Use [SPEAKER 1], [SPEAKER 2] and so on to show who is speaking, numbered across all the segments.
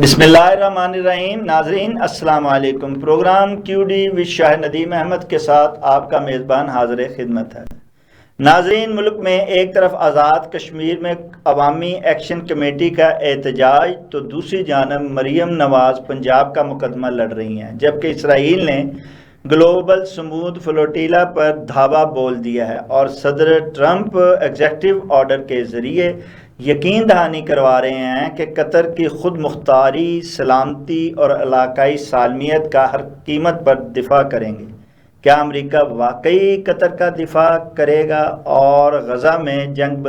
[SPEAKER 1] بسم اللہ الرحمن الرحیم۔ ناظرین السلام علیکم۔ پروگرام کیو ڈی وچ شاہ ندیم احمد کے ساتھ آپ کا میزبان حاضر خدمت ہے۔ ناظرین، ملک میں ایک طرف آزاد کشمیر میں عوامی ایکشن کمیٹی کا احتجاج تو دوسری جانب مریم نواز پنجاب کا مقدمہ لڑ رہی ہیں، جبکہ اسرائیل نے گلوبل سمودھ فلوٹیلا پر دھاوا بول دیا ہے اور صدر ٹرمپ ایگزیکٹو آرڈر کے ذریعے یقین دہانی کروا رہے ہیں کہ قطر کی خود مختاری، سلامتی اور علاقائی سالمیت کا ہر قیمت پر دفاع کریں گے۔ کیا امریکہ واقعی قطر کا دفاع کرے گا اور غزہ میں جنگ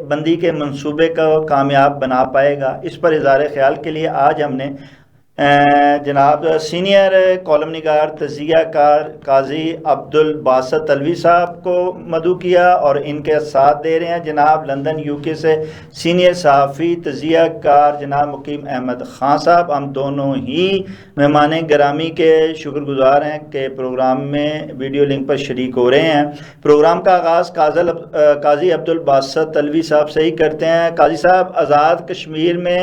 [SPEAKER 1] بندی کے منصوبے کو کامیاب بنا پائے گا؟ اس پر اظہار خیال کے لیے آج ہم نے جناب سینئر کالم نگار تجزیہ کار قاضی عبدالباسط علوی صاحب کو مدعو کیا، اور ان کے ساتھ دے رہے ہیں جناب لندن UK سے سینئر صحافی تجزیہ کار جناب مقیم احمد خان صاحب۔ ہم دونوں ہی مہمان گرامی کے شکر گزار ہیں کہ پروگرام میں ویڈیو لنک پر شریک ہو رہے ہیں۔ پروگرام کا آغاز قاضی عبدالباسط علوی صاحب سے ہی کرتے ہیں۔ قاضی صاحب، آزاد کشمیر میں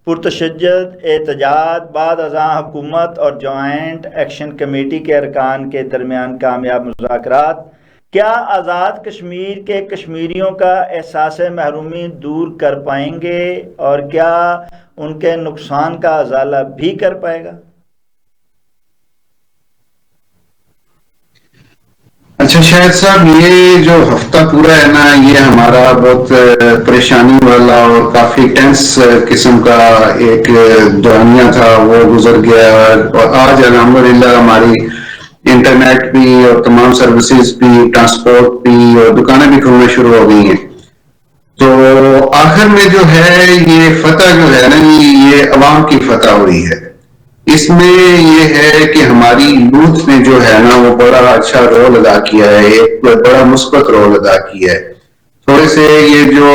[SPEAKER 1] پرتشدد احتجاج بعد ازاں حکومت اور جوائنٹ ایکشن کمیٹی کے ارکان کے درمیان کامیاب مذاکرات کیا آزاد کشمیر کے کشمیریوں کا احساس محرومی دور کر پائیں گے اور کیا ان کے نقصان کا ازالہ بھی کر پائے گا؟
[SPEAKER 2] اچھا شاہد صاحب، یہ جو ہفتہ پورا ہے نا، یہ ہمارا بہت پریشانی والا اور کافی ٹینس قسم کا ایک دورانیہ تھا، وہ گزر گیا، اور آج الحمدللہ ہماری انٹرنیٹ بھی اور تمام سروسز بھی، ٹرانسپورٹ بھی اور دکانیں بھی کھلنا شروع ہو گئی ہیں۔ تو آخر میں جو ہے یہ فتح جو ہے نا، یہ عوام کی فتح ہوئی ہے۔ اس میں یہ ہے کہ ہماری یوتھ نے جو ہے نا وہ بڑا اچھا رول ادا کیا ہے، ایک بڑا مثبت رول ادا کیا ہے۔ تھوڑے سے یہ جو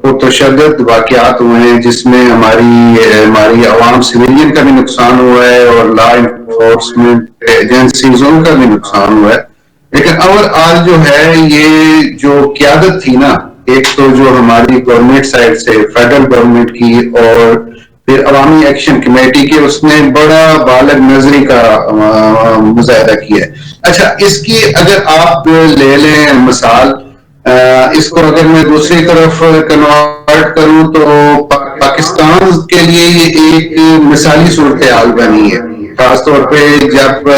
[SPEAKER 2] پرتشدد واقعات ہوئے ہیں جس میں ہماری عوام سویلین کا بھی نقصان ہوا ہے اور لا انفورسمنٹ ایجنسیز ان کا بھی نقصان ہوا ہے، لیکن آج جو ہے یہ جو قیادت تھی نا، ایک تو جو ہماری گورنمنٹ سائڈ سے فیڈرل گورنمنٹ کی اور پھر عوامی ایکشن کمیٹی کے، اس نے بڑا بالغ نظری کا مظاہرہ کیا ہے۔ اچھا، اس کی اگر آپ لے لیں مثال، اس کو اگر میں دوسری طرف کنورٹ کروں تو پاکستان کے لیے یہ ایک مثالی صورتحال بنی ہے، خاص طور پہ جب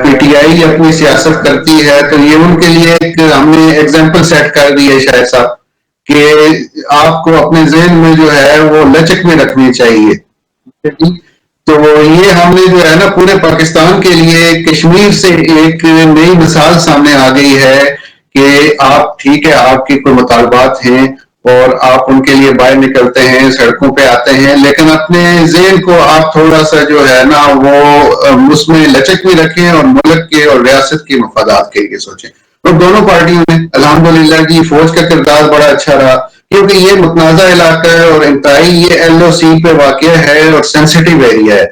[SPEAKER 2] PTI اپنی سیاست کرتی ہے تو یہ ان کے لیے ایک ہم نے ایگزامپل سیٹ کر دی ہے شاید صاحب، کہ آپ کو اپنے ذہن میں جو ہے وہ لچک میں رکھنی چاہیے۔ تو یہ ہم نے جو ہے نا پورے پاکستان کے لیے کشمیر سے ایک نئی مثال سامنے آ گئی ہے کہ آپ ٹھیک ہے، آپ کے کوئی مطالبات ہیں اور آپ ان کے لیے باہر نکلتے ہیں، سڑکوں پہ آتے ہیں، لیکن اپنے ذہن کو آپ تھوڑا سا جو ہے نا وہ اس میں لچک میں رکھیں اور ملک کے اور ریاست کے مفادات کے لیے سوچیں۔ اور دونوں پارٹیوں نے الحمدللہ کی فوج کا کردار بڑا اچھا رہا، کیونکہ یہ متنازع علاقہ ہے اور انتہائی یہ LOC پہ واقع ہے اور سینسٹیو ایریا ہے،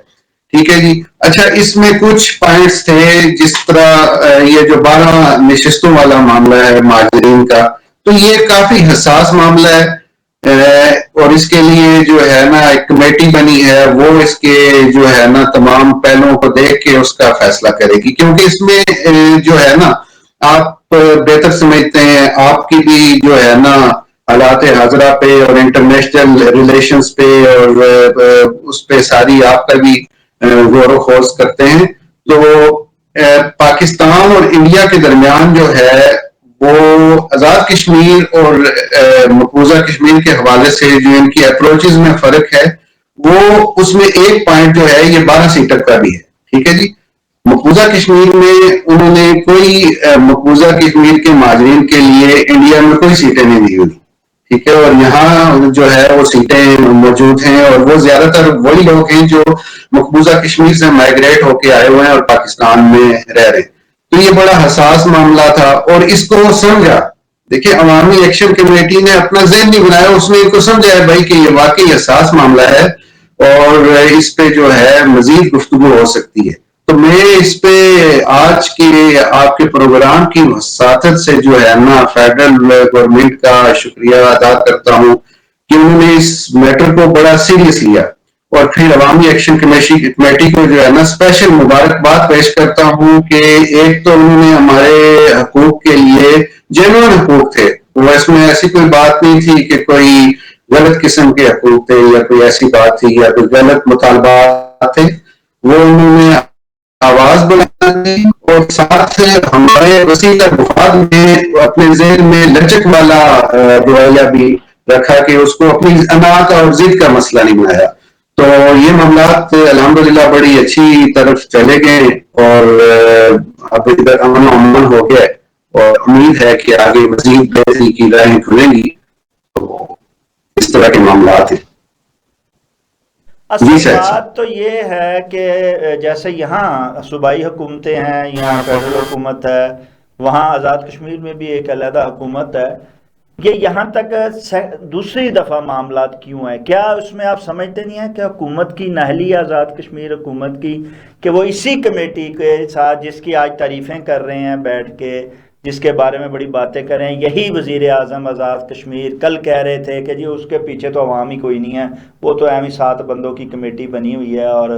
[SPEAKER 2] ٹھیک ہے جی۔ اچھا، اس میں کچھ پوائنٹس تھے، جس طرح یہ جو 12 نشستوں والا معاملہ ہے مہاجرین کا، تو یہ کافی حساس معاملہ ہے، اور اس کے لیے جو ہے نا ایک کمیٹی بنی ہے، وہ اس کے جو ہے نا تمام پہلوؤں کو دیکھ کے اس کا فیصلہ کرے گی، کیونکہ اس میں جو ہے نا آپ بہتر سمجھتے ہیں، آپ کی بھی جو ہے نا حالات حاضرہ پہ اور انٹرنیشنل ریلیشنز پہ اور اس پہ ساری آپ کا بھی غور و خوض کرتے ہیں۔ تو پاکستان اور انڈیا کے درمیان جو ہے وہ آزاد کشمیر اور مقبوضہ کشمیر کے حوالے سے جو ان کی اپروچز میں فرق ہے، وہ اس میں ایک پوائنٹ جو ہے یہ 12 سیٹر کا بھی ہے، ٹھیک ہے جی۔ مقبوضہ کشمیر میں انہوں نے کوئی مقبوضہ کشمیر کے مہاجرین کے لیے انڈیا میں کوئی سیٹیں نہیں دی ہوئی، ٹھیک ہے، اور یہاں جو ہے وہ سیٹیں موجود ہیں، اور وہ زیادہ تر وہی لوگ ہیں جو مقبوضہ کشمیر سے مائگریٹ ہو کے آئے ہوئے ہیں اور پاکستان میں رہ رہے ہیں۔ تو یہ بڑا حساس معاملہ تھا، اور اس کو سمجھا، دیکھیں عوامی ایکشن کمیٹی نے اپنا ذہن نہیں بنایا، اس نے ان کو سمجھا ہے بھائی کہ یہ واقعی حساس معاملہ ہے اور اس پہ جو ہے مزید گفتگو ہو سکتی ہے۔ تو میں اس پہ آج کے آپ کے پروگرام کی وساطت سے جو ہے نا فیڈرل گورنمنٹ کا شکریہ ادا کرتا ہوں کہ انہوں نے اس میٹر کو بڑا سیریس لیا، اور پھر عوامی ایکشن کمیٹی کو جو ہے نا اسپیشل مبارکباد پیش کرتا ہوں کہ ایک تو انہوں نے ہمارے حقوق کے لیے جینوئن حقوق تھے، وہ اس میں ایسی کوئی بات نہیں تھی کہ کوئی غلط قسم کے حقوق تھے یا کوئی ایسی بات تھی یا کوئی غلط مطالبات تھے، وہ انہوں نے آواز بلندی اور ساتھ ہمارے وسیع مفاد میں اپنے ذہن میں لچک والا رویہ بھی رکھا کہ اس کو اپنی اناط اور ضد کا مسئلہ نہیں بنایا. تو یہ معاملات الحمدللہ بڑی اچھی طرف چلے گئے اور اب ادھر امن و امان ہو گیا اور امید ہے کہ آگے مزید بہتری کی راہیں کھلیں گی. تو اس طرح کے معاملات ہیں.
[SPEAKER 1] اصل بات تو یہ ہے کہ جیسے یہاں صوبائی حکومتیں ہیں، یہاں فیڈرل حکومت ہے، وہاں آزاد کشمیر میں بھی ایک علیحدہ حکومت ہے، یہ یہاں تک دوسری دفعہ معاملات کیوں ہیں؟ کیا اس میں آپ سمجھتے نہیں ہیں کہ حکومت کی نااہلی آزاد کشمیر حکومت کی کہ وہ اسی کمیٹی کے ساتھ جس کی آج تعریفیں کر رہے ہیں بیٹھ کے، جس کے بارے میں بڑی باتیں کر رہے ہیں، یہی وزیر اعظم آزاد کشمیر کل کہہ رہے تھے کہ جی اس کے پیچھے تو عوام ہی کوئی نہیں ہے، وہ تو اہم 7 بندوں کی کمیٹی بنی ہوئی ہے اور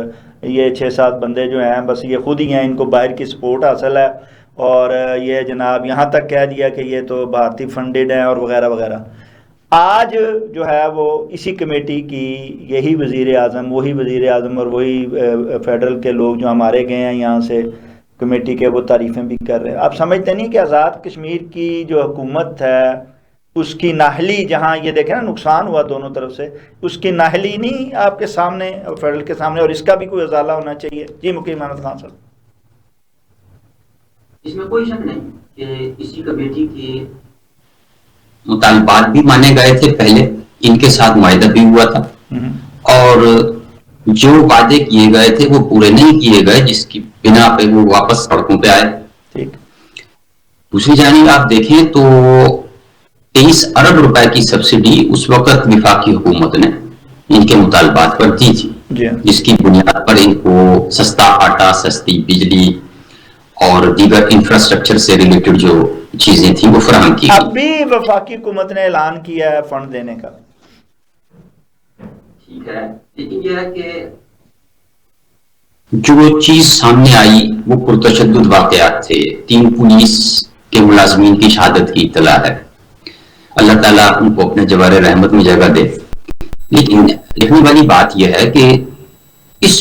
[SPEAKER 1] یہ 6-7 بندے جو ہیں بس یہ خود ہی ہیں، ان کو باہر کی سپورٹ حاصل ہے، اور یہ جناب یہاں تک کہہ دیا کہ یہ تو بھارتی فنڈڈ ہیں اور وغیرہ وغیرہ. آج جو ہے وہ اسی کمیٹی کی یہی وزیر اعظم، وہی وزیر اعظم اور وہی فیڈرل کے لوگ جو ہمارے گئے ہیں یہاں سے کمیٹی کے، وہ تعریفیں بھی کر رہے ہیں. آپ سمجھتے نہیں کہ آزاد کشمیر کی جو حکومت ہے اس کی نااہلی، جہاں یہ دیکھیں نا نقصان ہوا دونوں طرف سے، اس کی نااہلی نہیں آپ کے سامنے اور فیڈرل کے سامنے، اور اس کا بھی کوئی ازالہ ہونا چاہیے؟ جی مقیم احمد خان صاحب.
[SPEAKER 3] اس میں کوئی شک نہیں کہ اسی کمیٹی کے مطالبات بھی مانے گئے تھے، پہلے ان کے ساتھ معاہدہ بھی ہوا تھا، اور جو وعدے کیے گئے تھے وہ پورے نہیں کیے گئے، جس کی بنا پہ وہ واپس سڑکوں پہ آئے. دوسری جانب آپ دیکھیں تو 23 ارب روپے کی سبسڈی اس وقت وفاقی حکومت نے ان کے مطالبات پر دی تھی، جس کی بنیاد پر ان کو سستا آٹا، سستی بجلی اور دیگر انفراسٹرکچر سے ریلیٹڈ جو چیزیں تھیں وہ فراہم کی.
[SPEAKER 1] اب بھی وفاقی حکومت نے اعلان کیا ہے فنڈ دینے کا.
[SPEAKER 3] ٹھیک ہے، لیکن یہ ہے کہ جو چیز سامنے آئی وہ پرتشدد واقعات تھے. 3 پولیس کے ملازمین کی شہادت کی اطلاع ہے. اللہ تعالیٰ ان کو اپنے جوار رحمت میں جگہ دے. لیکن لکھنے والی بات یہ ہے کہ اس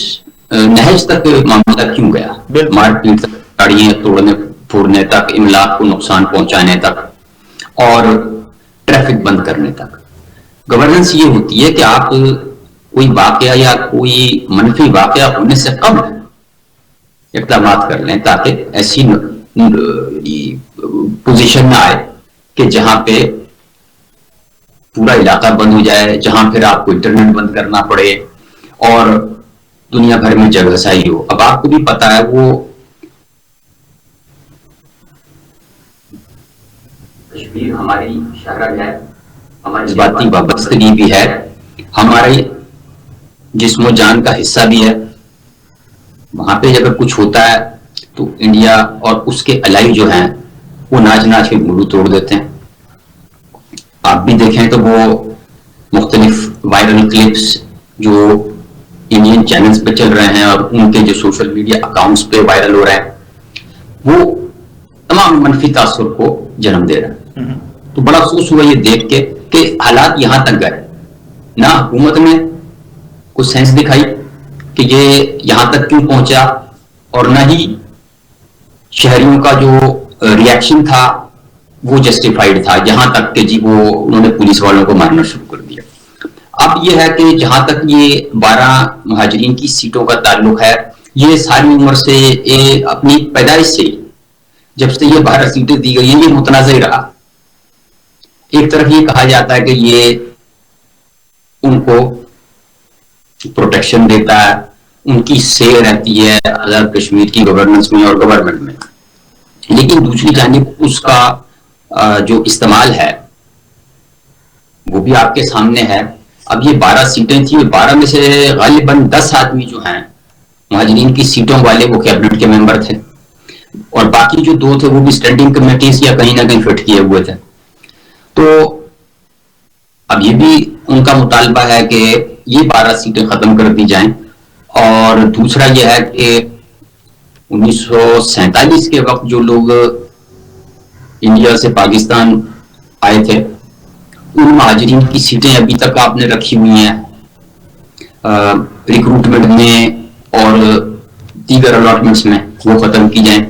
[SPEAKER 3] نہج تک معاملہ کیوں گیا؟ مار پیٹ تک، گاڑیاں توڑنے پھوڑنے تک، املاک کو نقصان پہنچانے تک اور ٹریفک بند کرنے تک. گورننس یہ ہوتی ہے کہ آپ کوئی واقعہ یا کوئی منفی واقعہ ہونے سے قبل اقدامات کر لیں تاکہ ایسی پوزیشن نہ آئے کہ جہاں پہ پورا علاقہ بند ہو جائے، جہاں پھر آپ کو انٹرنیٹ بند کرنا پڑے اور دنیا بھر میں جگہ سائی ہو. اب آپ کو بھی پتا ہے وہ کشمیر ہماری شہر ہے، ہماری جذباتی وابستگی بھی ہے، ہمارے جسم و جان کا حصہ بھی ہے. وہاں پہ اگر کچھ ہوتا ہے تو انڈیا اور اس کے الائی جو ہیں وہ ناچ ناچ کے گلو توڑ دیتے ہیں. آپ بھی دیکھیں تو وہ مختلف وائرل کلپس جو انڈین چینلز پہ چل رہے ہیں اور ان کے جو سوشل میڈیا اکاؤنٹس پہ وائرل ہو رہے ہیں وہ تمام منفی تاثر کو جنم دے رہے ہیں. تو بڑا افسوس ہوا یہ دیکھ کے کہ حالات یہاں تک گئے. نہ حکومت نے کچھ سینس دکھائی کہ یہ یہاں تک کیوں پہنچا، اور نہ ہی شہریوں کا جو ریاکشن تھا وہ جسٹیفائیڈ تھا، جہاں تک کہ جی وہ انہوں نے پولیس والوں کو مارنا شروع کر دیا. اب یہ ہے کہ جہاں تک یہ 12 مہاجرین کی سیٹوں کا تعلق ہے، یہ ساری عمر سے اپنی پیدائش سے جب سے یہ 12 سیٹیں دی گئی ہیں یہ متنازع رہا. ایک طرف یہ کہا جاتا ہے کہ یہ ان کو پروٹیکشن دیتا ہے، ان کی سے رہتی ہے آزاد کشمیر کی گورننس میں اور گورنمنٹ میں، لیکن دوسری جانب اس کا جو استعمال ہے وہ بھی آپ کے سامنے ہے. اب یہ 12 سیٹیں تھیں، 12 میں سے غالباً 10 آدمی جو ہیں مہاجرین کی سیٹوں والے وہ کیبنٹ کے ممبر تھے، اور باقی جو 2 تھے وہ بھی اسٹینڈنگ کمیٹیز یا کہیں نہ کہیں فٹ کیے ہوئے تھے. تو اب یہ بھی ان کا کا مطالبہ ہے کہ یہ 12 سیٹیں ختم کر دی جائیں، اور دوسرا یہ ہے کہ 1947 کے وقت جو لوگ انڈیا سے پاکستان آئے تھے ان مہاجرین کی سیٹیں ابھی تک آپ نے رکھی ہوئی ہیں ریکروٹمنٹ میں اور دیگر الاٹمنٹس میں، وہ ختم کی جائیں.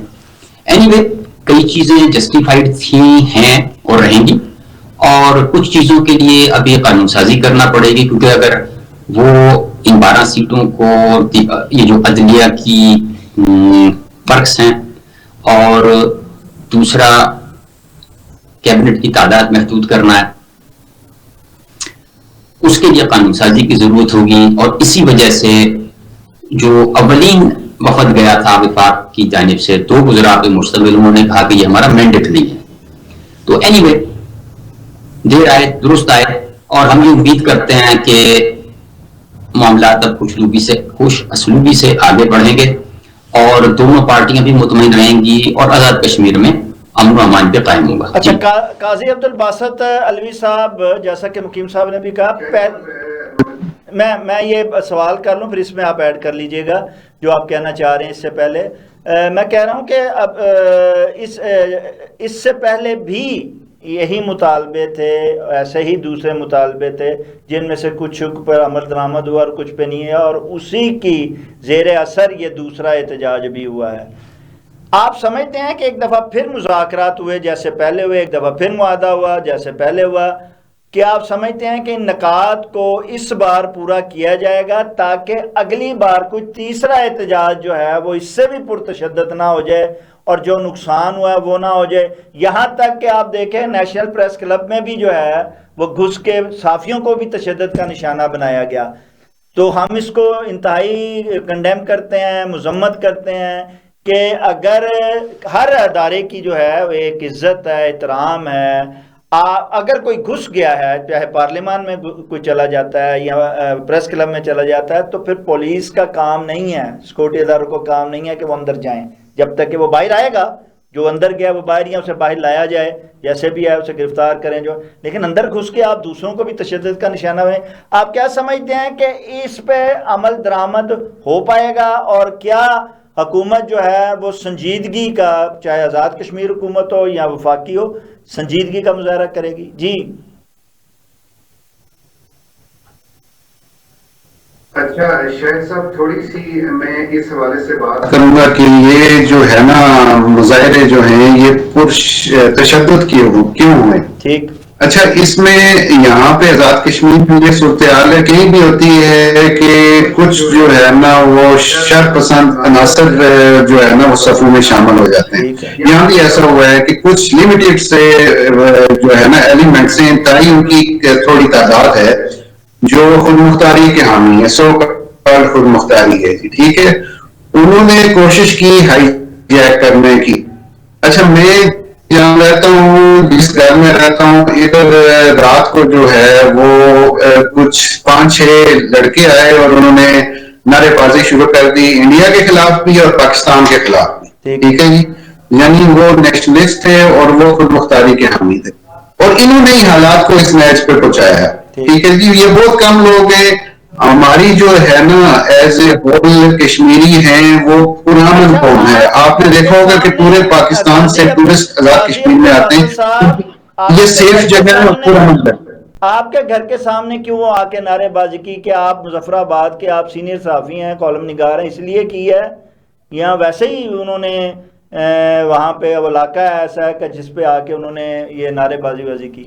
[SPEAKER 3] اینی وے کئی چیزیں جسٹیفائڈ تھی ہیں اور رہیں گی، اور کچھ چیزوں کے لیے ابھی قانون سازی کرنا پڑے گی، کیونکہ اگر وہ ان 12 سیٹوں کو یہ جو عدلیہ کی فرقس ہیں اور دوسرا کیبنٹ کی تعداد محدود کرنا ہے، اس کے لیے قانون سازی کی ضرورت ہوگی. اور اسی وجہ سے جو اولین وفد گیا تھا وفاق کی جانب سے 2 وزراء پہ مشتمل، انہوں نے کہا کہ یہ ہمارا مینڈیٹ نہیں ہے. تو اینی وے دیر آئے درست آئے، اور ہم یہ امید کرتے ہیں کہ معاملات اب خوش اسلوبی سے آگے بڑھیں گے اور دونوں پارٹیاں بھی مطمئن رہیں گی اور آزاد کشمیر میں امن و امان پہ قائم ہوگا.
[SPEAKER 1] اچھا، قاضی عبدالباسط علوی صاحب، جیسا کہ مقیم صاحب نے بھی کہا، میں یہ سوال کر لوں پھر اس میں آپ ایڈ کر لیجئے گا جو آپ کہنا چاہ رہے ہیں. اس سے پہلے میں کہہ رہا ہوں کہ اب اس سے پہلے بھی یہی مطالبے تھے، ایسے ہی دوسرے مطالبے تھے جن میں سے کچھ پر عمل درآمد ہوا اور کچھ پہ نہیں ہے، اور اسی کی زیر اثر یہ دوسرا احتجاج بھی ہوا ہے. آپ سمجھتے ہیں کہ ایک دفعہ پھر مذاکرات ہوئے جیسے پہلے ہوئے، ایک دفعہ پھر معاہدہ ہوا جیسے پہلے ہوا، کہ آپ سمجھتے ہیں کہ ان نکات کو اس بار پورا کیا جائے گا تاکہ اگلی بار کوئی تیسرا احتجاج جو ہے وہ اس سے بھی پرتشدد نہ ہو جائے اور جو نقصان ہوا ہے وہ نہ ہو جائے؟ یہاں تک کہ آپ دیکھیں نیشنل پریس کلب میں بھی جو ہے وہ گھس کے صحافیوں کو بھی تشدد کا نشانہ بنایا گیا. تو ہم اس کو انتہائی کنڈیم کرتے ہیں، مذمت کرتے ہیں کہ اگر ہر ادارے کی جو ہے وہ ایک عزت ہے، احترام ہے، اگر کوئی گھس گیا ہے، چاہے پارلیمان میں کوئی چلا جاتا ہے یا پریس کلب میں چلا جاتا ہے، تو پھر پولیس کا کام نہیں ہے، سیکورٹی اداروں کو کام نہیں ہے کہ وہ اندر جائیں. جب تک کہ وہ باہر آئے گا، جو اندر گیا وہ باہر ہی ہے، اسے باہر لایا جائے، جیسے بھی ہے اسے گرفتار کریں جو. لیکن اندر گھس کے آپ دوسروں کو بھی تشدد کا نشانہ بنیں. آپ کیا سمجھتے ہیں کہ اس پہ عمل درآمد ہو پائے گا، اور کیا حکومت جو ہے وہ سنجیدگی کا، چاہے آزاد کشمیر حکومت ہو یا وفاقی ہو، سنجیدگی کا مظاہرہ کرے گی؟ جی.
[SPEAKER 2] اچھا شاہد صاحب، تھوڑی سی میں اس حوالے سے بات کروں گا کہ یہ جو ہے نا مظاہرے جو ہیں یہ تشدد کیوں ہوئے؟
[SPEAKER 1] ٹھیک.
[SPEAKER 2] اچھا، اس میں یہاں پہ آزاد کشمیر میں یہ صورتحال ہے، کہیں بھی ہوتی ہے کہ کچھ جو ہے نا وہ شر پسند عناصر جو ہے نا وہ صفوں میں شامل ہو جاتے ہیں. یہاں بھی ایسا ہوا ہے کہ کچھ لمیٹڈ سے جو ہے نا ایلیمنٹس ہیں، انتہائی ان کی تھوڑی تعداد ہے جو خود مختاری کے حامی ہے، خود مختاری ہے. ٹھیک ہے، انہوں نے کوشش کی ہائی جیک کرنے کی. اچھا، میں جہاں رہتا ہوں، جس گھر میں رہتا ہوں، ادھر رات کو جو ہے وہ کچھ 5-6 لڑکے آئے اور انہوں نے نعرے بازی شروع کر دی، انڈیا کے خلاف بھی اور پاکستان کے خلاف بھی. ٹھیک ہے جی، یعنی وہ نیشنلسٹ تھے اور وہ خود مختاری کے حامی تھے، اور انہوں نے ہی حالات کو اس میچ پہ پہنچایا. ٹھیک ہے جی، یہ بہت کم لوگ ہیں. ہماری جو ہے نا ایز اے ہول کشمیری ہیں وہ پرامن قوم ہے. آپ نے دیکھا ہوگا کہ پورے پاکستان سے ٹورسٹ آزاد کشمیر میں آتے ہیں، یہ سیف جگہ ہے اور پرامن ہے.
[SPEAKER 1] آپ کے گھر کے سامنے کیوں آ کے نعرے بازی کی کہ آپ مظفر آباد کے آپ سینئر صحافی ہیں، کالم نگار ہیں، اس لیے کی ہے یا ویسے ہی انہوں نے وہاں پہ وہ علاقہ ایسا ہے کہ جس پہ آ کے انہوں نے یہ نعرے بازی کی؟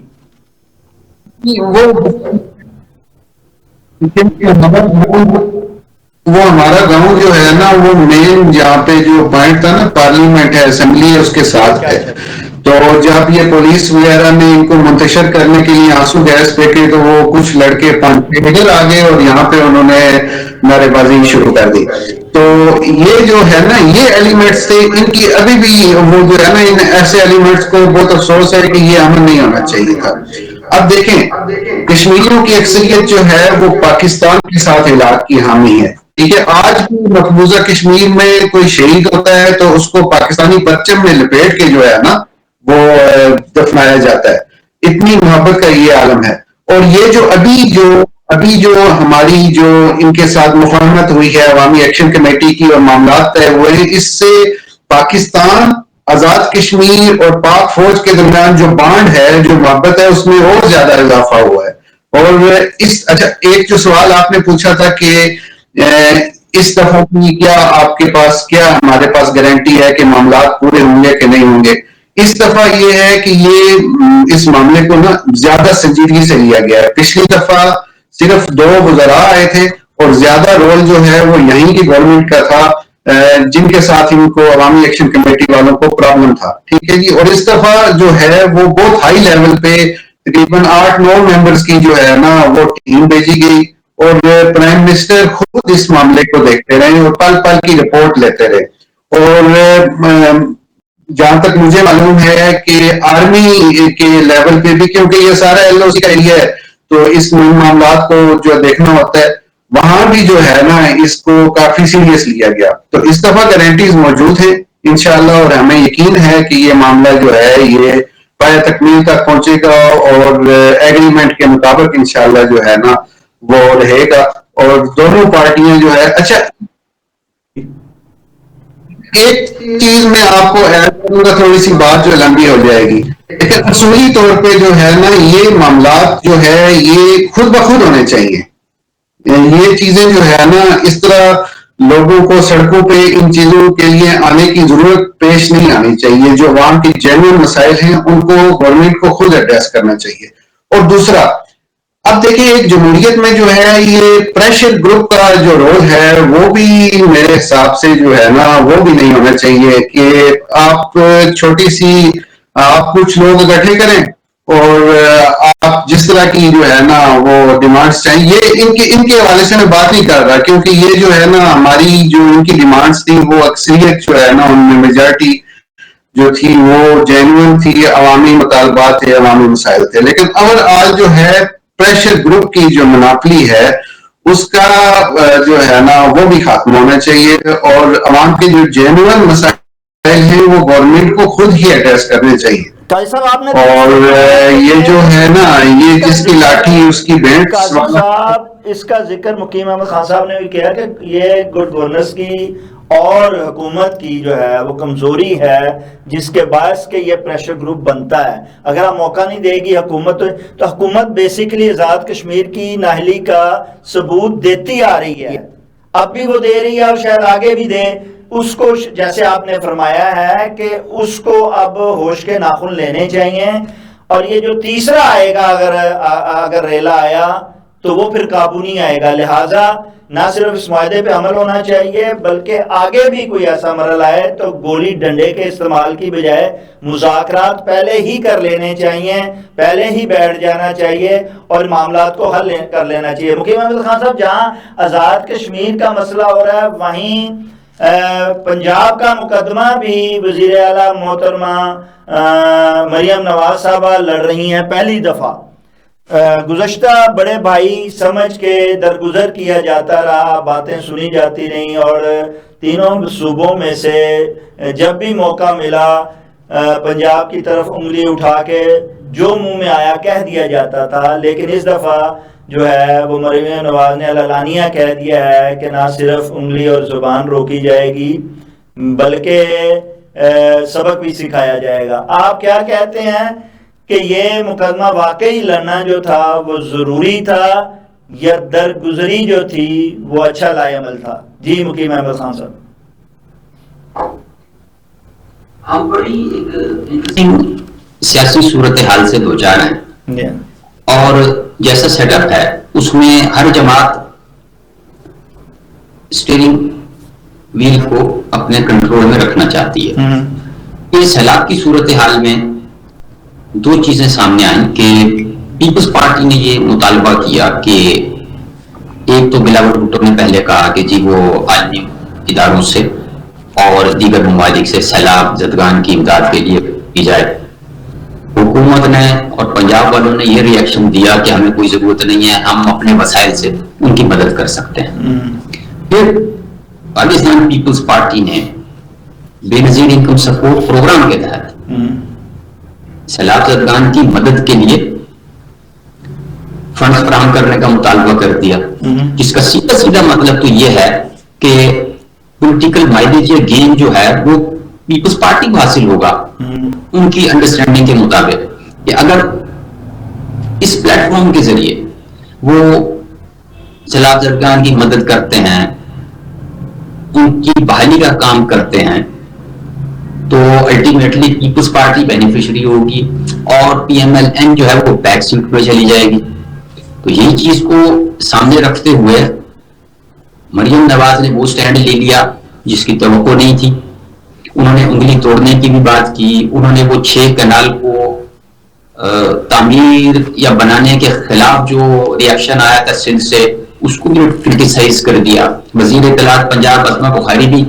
[SPEAKER 2] وہ ہمارا گاؤں جو ہے نا وہ مین جہاں پہ جو پوائنٹ تھا نا، پارلیمنٹ ہے، اسمبلی ہے، اس کے ساتھ ہے. تو جب یہ پولیس وغیرہ نے ان کو منتشر کرنے کے لیے آنسو گیس پھینکے تو وہ کچھ لڑکے ادھر آ گئے اور یہاں پہ انہوں نے نعرے بازی شروع کر دی. تو یہ جو ہے نا یہ ایلیمنٹس تھے ان کی، ابھی بھی وہ جو ہے نا ان ایسے ایلیمنٹس کو بہت افسوس ہے کہ یہ امن نہیں ہونا چاہیے تھا. اب دیکھیں، کشمیریوں کی اکثریت جو ہے وہ پاکستان کے ساتھ علاقے کی حامی ہے. ٹھیک ہے، آج بھی مقبوضہ کشمیر میں کوئی شہید ہوتا ہے تو اس کو پاکستانی پرچم میں لپیٹ کے جو ہے نا وہ دفنایا جاتا ہے. اتنی محبت کا یہ عالم ہے. اور یہ جو ابھی جو ابھی جو ہماری جو ان کے ساتھ مفاہمت ہوئی ہے عوامی ایکشن کمیٹی کی اور معاملات طے ہوئے ہیں، اس سے پاکستان، آزاد کشمیر اور پاک فوج کے درمیان جو بانڈ ہے، جو محبت ہے، اس میں اور زیادہ اضافہ ہوا ہے. اور اچھا ایک جو سوال آپ نے پوچھا تھا کہ اس دفعہ کی کیا آپ کے پاس، کیا ہمارے پاس گارنٹی ہے کہ معاملات پورے ہوں گے کہ نہیں ہوں گے. اس دفعہ یہ ہے کہ یہ اس معاملے کو نا زیادہ سنجیدگی سے لیا گیا ہے. پچھلی دفعہ صرف 2 وزراء آئے تھے اور زیادہ رول جو ہے وہ یہیں کی گورنمنٹ کا تھا، جن کے ساتھ ان کو عوامی ایکشن کمیٹی والوں کو پرابلم تھا. ٹھیک ہے جی. اور اس دفعہ جو ہے وہ بہت ہائی لیول پہ تقریباً 8-9 ممبرز کی جو ہے نا وہ ٹیم بھیجی گئی اور پرائم منسٹر خود اس معاملے کو دیکھتے رہے اور پل پل کی رپورٹ لیتے رہے. اور جہاں تک مجھے معلوم ہے کہ آرمی کے لیول پہ بھی، کیونکہ یہ سارا ایل او سی کا ایریا ہے تو اس معاملات کو جو دیکھنا ہوتا ہے، وہاں بھی جو ہے نا اس کو کافی سیریس لیا گیا. تو اس دفعہ گارنٹیز موجود ہیں انشاءاللہ، اور ہمیں یقین ہے کہ یہ معاملہ جو ہے یہ پایہ تکمیل تک پہنچے گا اور ایگریمنٹ کے مطابق انشاءاللہ جو ہے نا وہ رہے گا. اور دونوں پارٹیاں جو ہے، اچھا ایک چیز میں آپ کو ایڈ کروں گا، تھوڑی سی بات جو لمبی ہو جائے گی، لیکن اصولی طور پہ جو ہے نا یہ معاملات جو ہے یہ خود بخود ہونے چاہیے. یہ چیزیں جو ہے نا اس طرح لوگوں کو سڑکوں پہ ان چیزوں کے لیے آنے کی ضرورت پیش نہیں آنی چاہیے. جو عوام کی جینوئن مسائل ہیں ان کو گورنمنٹ کو خود ایڈریس کرنا چاہیے. اور دوسرا، اب دیکھیں ایک جمہوریت میں جو ہے یہ پریشر گروپ کا جو رول ہے وہ بھی میرے حساب سے جو ہے نا وہ بھی نہیں ہونا چاہیے کہ آپ چھوٹی سی آپ کچھ لوگ اکٹھے کریں اور آپ جس طرح کی جو ہے نا وہ ڈیمانڈز چاہیے. یہ ان کے حوالے سے میں بات نہیں کر رہا، کیونکہ یہ جو ہے نا ہماری جو ان کی ڈیمانڈز تھی وہ اکثریت جو ہے نا ان میں میجارٹی جو تھی وہ جینوئن تھی، عوامی مطالبات تھے، عوامی مسائل تھے. لیکن اور آج جو ہے پریشر گروپ کی جو مناپلی ہے اس کا جو ہے نا وہ بھی ختم ہونا چاہیے اور عوام کے جو جینوئن مسائل ہیں وہ گورنمنٹ کو خود ہی ایڈریس کرنے چاہیے. اور یہ جو ہے نا یہ جس کی لاٹھی اس کی بینٹ
[SPEAKER 1] صاحب، اس کا ذکر مقیم احمد خان صاحب نے بھی کیا کہ یہ گڈ گورننس کی اور حکومت کی جو ہے وہ کمزوری ہے جس کے باعث کہ یہ پریشر گروپ بنتا ہے. اگر آپ موقع نہیں دے گی حکومت تو حکومت بیسیکلی آزاد کشمیر کی نااہلی کا ثبوت دیتی آ رہی ہے، اب بھی وہ دے رہی ہے اور شاید آگے بھی دے. اس کو جیسے آپ نے فرمایا ہے کہ اس کو اب ہوش کے ناخن لینے چاہیے. اور یہ جو تیسرا آئے گا اگر ریلا آیا تو وہ پھر قابو نہیں آئے گا. لہٰذا نہ صرف اس معاہدے پہ عمل ہونا چاہیے بلکہ آگے بھی کوئی ایسا مرحلہ آئے تو گولی ڈنڈے کے استعمال کی بجائے مذاکرات پہلے ہی کر لینے چاہیے، پہلے ہی بیٹھ جانا چاہیے اور معاملات کو حل کر لینا چاہیے. مقیم احمد خان صاحب، جہاں آزاد کشمیر کا مسئلہ ہو رہا ہے وہیں پنجاب کا مقدمہ بھی وزیر اعلیٰ محترمہ مریم نواز صاحبہ لڑ رہی ہیں پہلی دفعہ. گزشتہ بڑے بھائی سمجھ کے درگزر کیا جاتا رہا، باتیں سنی جاتی رہیں اور تینوں صوبوں میں سے جب بھی موقع ملا پنجاب کی طرف انگلی اٹھا کے جو منہ میں آیا کہہ دیا جاتا تھا. لیکن اس دفعہ جو ہے وہ مریم نواز نے اعلانیہ کہہ دیا ہے کہ نہ صرف انگلی اور زبان روکی جائے گی بلکہ سبق بھی سکھایا جائے گا. آپ کیا کہتے ہیں کہ یہ مقدمہ واقعی لڑنا جو تھا وہ ضروری تھا یا درگزری جو تھی وہ اچھا لائے عمل تھا؟ جی مقیم احمد خان صاحب.
[SPEAKER 3] ہم بڑی سیاسی صورتحال سے دوچار ہیں اور جیسا سیٹ اپ ہے اس میں ہر جماعت اسٹیئرنگ ویل کو اپنے کنٹرول میں رکھنا چاہتی ہے. اس سیلاب کی صورتحال میں 2 چیزیں سامنے آئیں کہ پیپلز پارٹی نے یہ مطالبہ کیا کہ ایک تو بلاول بھٹو نے پہلے کہا کہ جی وہ عالمی اداروں سے اور دیگر ممالک سے سیلاب زدگان کی امداد کے لیے کی جائے. حکومت نے اور پنجاب والوں نے یہ ری ایکشن دیا کہ ہمیں کوئی ضرورت نہیں ہے، ہم اپنے وسائل سے ان کی مدد کر سکتے ہیں. پھر پاکستان پیپلز پارٹی نے بے نظیر انکم سپورٹ پروگرام کے تحت سیلاب زدگان کی مدد کے لیے فنڈ فراہم کرنے کا مطالبہ کر دیا، جس کا سیدھا سیدھا مطلب تو یہ ہے کہ پولیٹیکل مائلیج یا گین جو ہے وہ پیپلز پارٹی کو حاصل ہوگا ان کی انڈرسٹینڈنگ کے مطابق، کہ اگر اس پلیٹ فارم کے ذریعے وہ سیلاب زدگان کی مدد کرتے ہیں، ان کی بحالی کا کام کرتے ہیں، تو الٹیمیٹلی پیپلز پارٹی بینیفیشری ہوگی اور پی ایم ایل این جو ہے وہ بیک سیٹ پہ چلی جائے گی۔ تو یہی چیز کو سامنے رکھتے ہوئے مریم نواز نے وہ سٹینڈ لے لیا جس کی توقع نہیں تھی۔ انہوں نے انگلی توڑنے کی بھی بات کی، انہوں نے وہ 6 کینال کو تعمیر یا بنانے کے خلاف جو ریاکشن آیا تھا سندھ سے، اس کو بھی کرٹیسائز کر دیا۔ وزیر اطلاعات پنجاب اسما بخاری بھی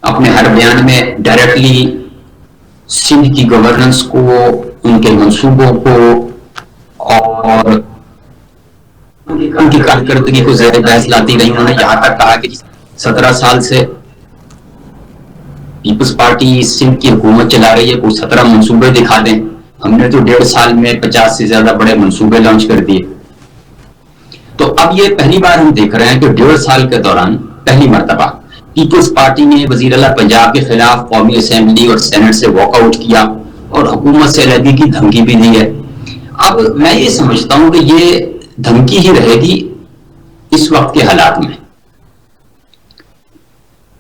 [SPEAKER 3] اپنے ہر بیان میں ڈائریکٹلی سندھ کی گورننس کو، ان کے منصوبوں کو اور ان کی کارکردگی کو زیر بحث لاتی رہی۔ انہوں نے یہاں تک کہا کہ 17 سال سے پیپلز پارٹی سندھ کی حکومت چلا رہی ہے، کوئی 17 منصوبے دکھا دیں، ہم نے تو 1.5 سال میں 50 سے زیادہ بڑے منصوبے لانچ کر دیے۔ تو اب یہ پہلی بار ہم دیکھ رہے ہیں کہ 1.5 سال کے دوران پہلی مرتبہ پیپلز پارٹی نے وزیر اعلیٰ پنجاب کے خلاف قومی اسمبلی اور سینٹ سے واک آؤٹ کیا اور حکومت سے علیحدگی کی دھمکی بھی دی ہے۔ اب میں یہ سمجھتا ہوں کہ یہ دھمکی ہی رہے گی اس وقت کے حالات میں،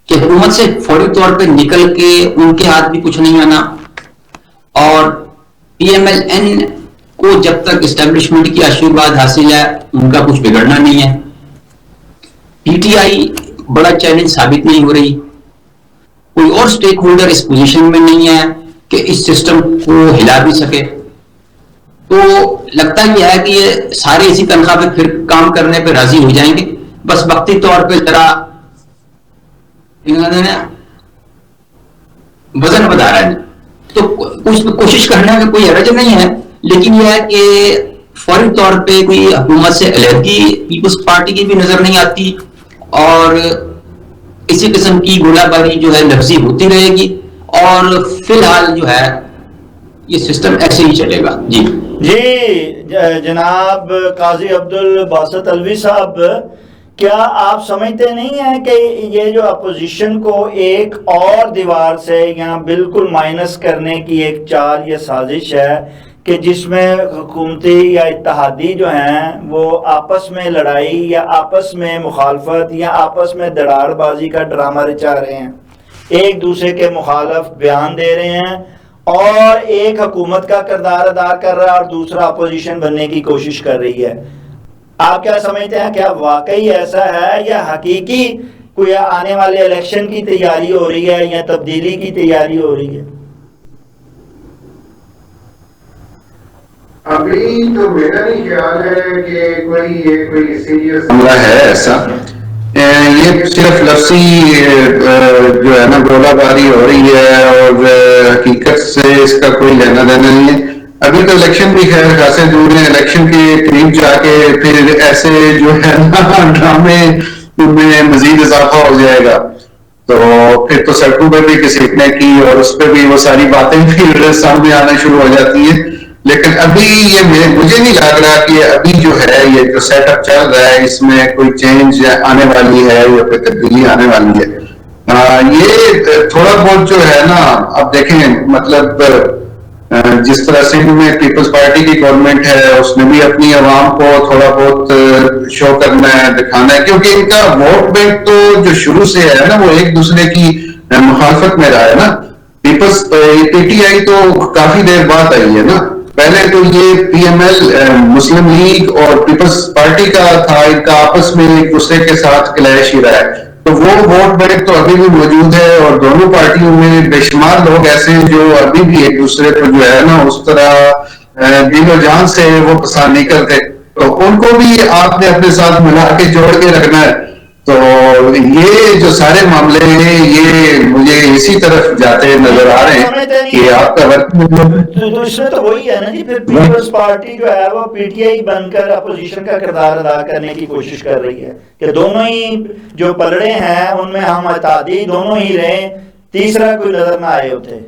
[SPEAKER 3] کہ حکومت سے فوری طور پہ نکل کے ان کے ہاتھ بھی کچھ نہیں آنا، اور پی ایم ایل این کو جب تک اسٹیبلشمنٹ کی آشیرواد حاصل ہے ان کا کچھ بگڑنا نہیں ہے۔ پی ٹی آئی بڑا چیلنج ثابت نہیں ہو رہی، کوئی اور سٹیک ہولڈر اس پوزیشن میں نہیں ہے کہ اس سسٹم کو ہلا بھی سکے۔ تو لگتا یہ ہے کہ یہ سارے اسی تنخواہ پہ پھر کام کرنے پہ راضی ہو جائیں گے، بس وقتی طور پہ ذرا وزن بتا رہا ہے، تو کچھ کوشش کرنے میں کوئی حرج نہیں ہے، لیکن یہ ہے کہ فوری طور پہ کوئی حکومت سے علیحدگی پیپلز پارٹی کی بھی نظر نہیں آتی، اور اسی قسم کی گولہ باری جو ہے لفظی ہوتی رہے گی، اور فی الحال جو ہے یہ سسٹم ایسے ہی چلے گا۔ جی
[SPEAKER 1] جناب قاضی عبدالباسط علوی صاحب، کیا آپ سمجھتے نہیں ہیں کہ یہ جو اپوزیشن کو ایک اور دیوار سے یہاں بالکل مائنس کرنے کی ایک چال یا سازش ہے، کہ جس میں حکومتی یا اتحادی جو ہیں وہ آپس میں لڑائی یا آپس میں مخالفت یا آپس میں دڑاڑ بازی کا ڈرامہ رچا رہے ہیں، ایک دوسرے کے مخالف بیان دے رہے ہیں اور ایک حکومت کا کردار ادا کر رہا ہے اور دوسرا اپوزیشن بننے کی کوشش کر رہی ہے؟ آپ کیا سمجھتے ہیں، کیا واقعی ایسا ہے یا حقیقی کوئی آنے والے الیکشن کی تیاری ہو رہی ہے یا تبدیلی کی تیاری ہو رہی ہے؟
[SPEAKER 2] ابھی تو میرا نہیں خیال ہے کہ کوئی سیریس معاملہ ہے ایسا، یہ صرف لفظی جو ہے نا گولہ باری ہو رہی ہے، اور حقیقت سے اس کا کوئی لینا دینا نہیں ہے۔ ابھی تو الیکشن بھی خیر خاصے دور ہیں، الیکشن کے قریب جا کے پھر ایسے جو ہے نا ڈرامے میں مزید اضافہ ہو جائے گا، تو پھر تو سڑکوں پہ بھی گھسیٹنے کی اور اس پہ بھی وہ ساری باتیں بھی سامنے آنا شروع ہو جاتی ہیں۔ لیکن ابھی یہ مجھے نہیں لگ رہا کہ ابھی جو ہے یہ جو سیٹ اپ چل رہا ہے اس میں کوئی چینج آنے والی ہے یا کوئی تبدیلی آنے والی ہے۔ یہ تھوڑا بہت جو ہے نا، اب دیکھیں مطلب جس طرح سندھ میں پیپلز پارٹی کی گورنمنٹ ہے، اس نے بھی اپنی عوام کو تھوڑا بہت شو کرنا ہے، دکھانا ہے، کیونکہ ان کا ووٹ بینک تو جو شروع سے ہے نا وہ ایک دوسرے کی مخالفت میں رہا ہے نا۔ پیپلز پی ٹی آئی تو کافی دیر بعد آئی ہے نا، پہلے تو یہ پی ایم ایل مسلم لیگ اور پیپلز پارٹی کا تھا، ان کا آپس میں ایک دوسرے کے ساتھ کلیش ہی رہا ہے، تو وہ ووٹ بینک تو ابھی بھی موجود ہے، اور دونوں پارٹیوں میں بے شمار لوگ ایسے ہیں جو ابھی بھی ایک دوسرے کو جو ہے نا اس طرح دل و جان سے وہ پسند نہیں کرتے، تو ان کو بھی آپ نے اپنے ساتھ ملا کے جوڑ کے رکھنا ہے۔ تو یہ جو سارے معاملے ہیں یہ مجھے اسی طرف جاتے نظر آ رہے ہیں کہ آپ کا وقت
[SPEAKER 1] تو اس میں تو وہی ہے نا جی، پھر پیپلز پارٹی جو ہے وہ پی ٹی آئی بن کر اپوزیشن کا کردار ادا کرنے کی کوشش کر رہی ہے کہ دونوں ہی جو پلڑے ہیں ان میں ہم اتحادی دونوں ہی رہیں، تیسرا کوئی نظر نہ آئے ہوتے۔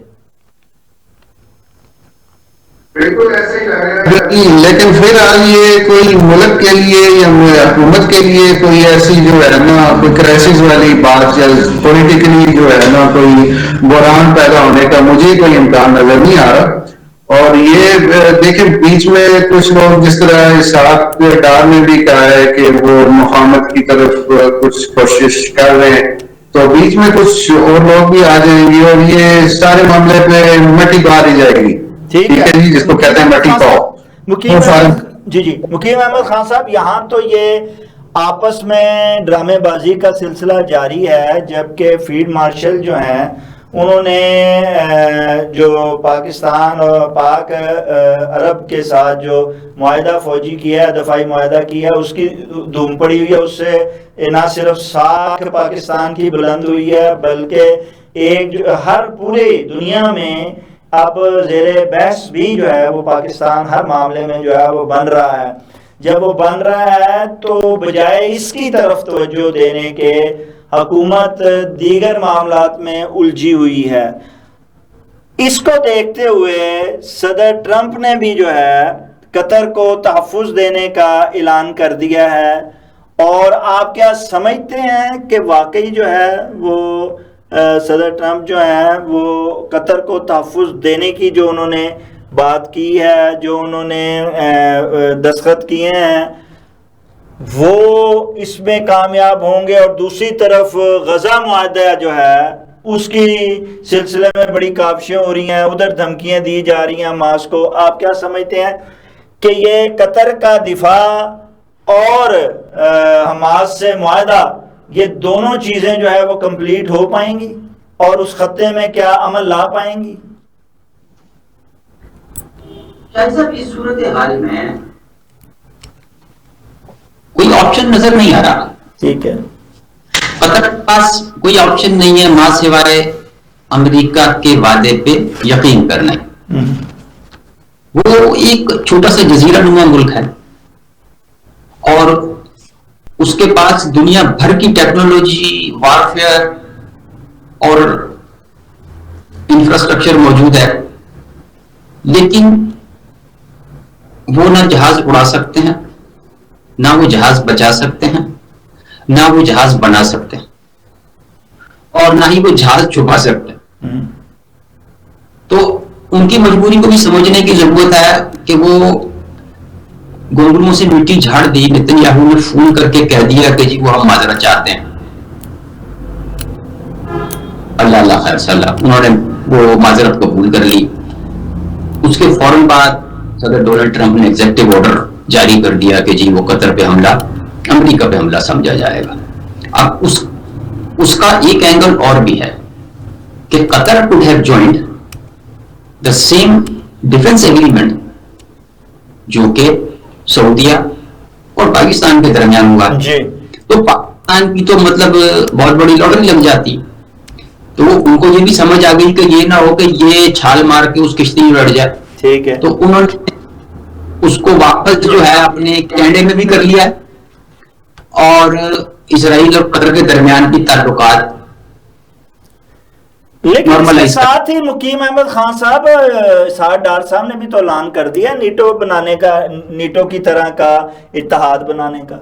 [SPEAKER 2] بالکل ایسا ہی لگ رہا ہے. لیکن پھر آج یہ کوئی ملک کے لیے یا حکومت کے لیے کوئی ایسی جو ہے نا کوئی کرائسس والی بات یا پولیٹیکلی جو ہے نا کوئی بحران پیدا ہونے کا مجھے کوئی امکان نظر نہیں آ رہا. اور یہ دیکھیں بیچ میں کچھ لوگ جس طرح اسحاق ڈار نے بھی کہا ہے کہ وہ مفاہمت کی طرف کچھ کوشش کر رہے ہیں, تو بیچ میں کچھ اور لوگ بھی آ جائیں گے اور یہ سارے معاملے پہ مٹی پاری جائے گی. ٹھیک ہے جی, جس کو کہتے ہیں مٹی پاؤ.
[SPEAKER 1] جی مقیم احمد خان صاحب, یہاں تو یہ آپس میں ڈرامے بازی کا سلسلہ جاری ہے, جبکہ فیلڈ مارشل جو ہیں انہوں نے جو پاکستان اور پاک عرب کے ساتھ جو معاہدہ فوجی کیا ہے, دفاعی معاہدہ کیا ہے, اس کی دھوم پڑی ہوئی ہے. اس سے نہ صرف ساکھ پاکستان کی بلند ہوئی ہے بلکہ ایک ہر پوری دنیا میں اب زیر بحث بھی جو ہے وہ پاکستان ہر معاملے میں جو ہے وہ بن رہا ہے. جب وہ بن رہا ہے تو بجائے اس کی طرف توجہ دینے کے حکومت دیگر معاملات میں الجھی ہوئی ہے. اس کو دیکھتے ہوئے صدر ٹرمپ نے بھی جو ہے قطر کو تحفظ دینے کا اعلان کر دیا ہے. اور آپ کیا سمجھتے ہیں کہ واقعی جو ہے وہ صدر ٹرمپ جو ہیں وہ قطر کو تحفظ دینے کی جو انہوں نے بات کی ہے, جو انہوں نے دستخط کیے ہیں, وہ اس میں کامیاب ہوں گے؟ اور دوسری طرف غزہ معاہدہ جو ہے اس کی سلسلے میں بڑی کاوشیں ہو رہی ہیں, ادھر دھمکیاں دی جا رہی ہیں حماس کو. آپ کیا سمجھتے ہیں کہ یہ قطر کا دفاع اور حماس سے معاہدہ, یہ دونوں چیزیں جو ہے وہ کمپلیٹ ہو پائیں گی اور اس خطے میں کیا عمل لا پائیں گی؟
[SPEAKER 3] شاہد صاحب, اس صورتحال میں کوئی آپشن نظر نہیں آ رہا.
[SPEAKER 1] ٹھیک ہے,
[SPEAKER 3] قطر کے پاس کوئی آپشن نہیں ہے ماں سوائے امریکہ کے وعدے پہ یقین کرنے. وہ ایک چھوٹا سا جزیرہ نما ملک ہے اور اس کے پاس دنیا بھر کی ٹیکنالوجی, وارفیئر اور انفراسٹرکچر موجود ہے, لیکن وہ نہ جہاز اڑا سکتے ہیں, نہ وہ جہاز بچا سکتے ہیں, نہ وہ جہاز بنا سکتے ہیں, اور نہ ہی وہ جہاز چھپا سکتے ہیں. تو ان کی مجبوری کو بھی سمجھنے کی ضرورت ہے کہ وہ گنگلوں سے مٹی جھاڑ دی. نتن یاہو نے فون کر کے کہہ دیا کہ جی وہ ہم معذرت چاہتے ہیں. اللہ خیر صلاح, انہوں نے وہ معذرت قبول کر لی. اس کے فوراً بعد صدر ڈونلڈ ٹرمپ نے ایگزیکٹو آرڈر جاری کر دیا کہ جی وہ قطر پہ حملہ, امریکہ پہ حملہ سمجھا جائے گا. اب اس کا ایک اینگل اور بھی ہے کہ قطر could have joined the same defense agreement جو کہ سعودیہ اور پاکستان کے درمیان ہوا. تو پاکستان کی تو مطلب بہت بڑی لاٹری لگ جاتی. تو ان کو یہ بھی سمجھ آ گئی کہ یہ نہ ہو کہ یہ چھال مار کے اس کشتی میں بیٹھ جائے.
[SPEAKER 1] ٹھیک ہے,
[SPEAKER 3] تو انہوں نے اس کو واپس جو ہے اپنے کینیڈا میں بھی کر لیا, اور اسرائیل اور قطر کے درمیان کی تعلقات.
[SPEAKER 1] لیکن اس کے ساتھ ہی مقیم احمد خان صاحب, اسحاق ڈار صاحب نے بھی تو اعلان کر دیا نیٹو بنانے کا, نیٹو کی طرح کا اتحاد بنانے کا.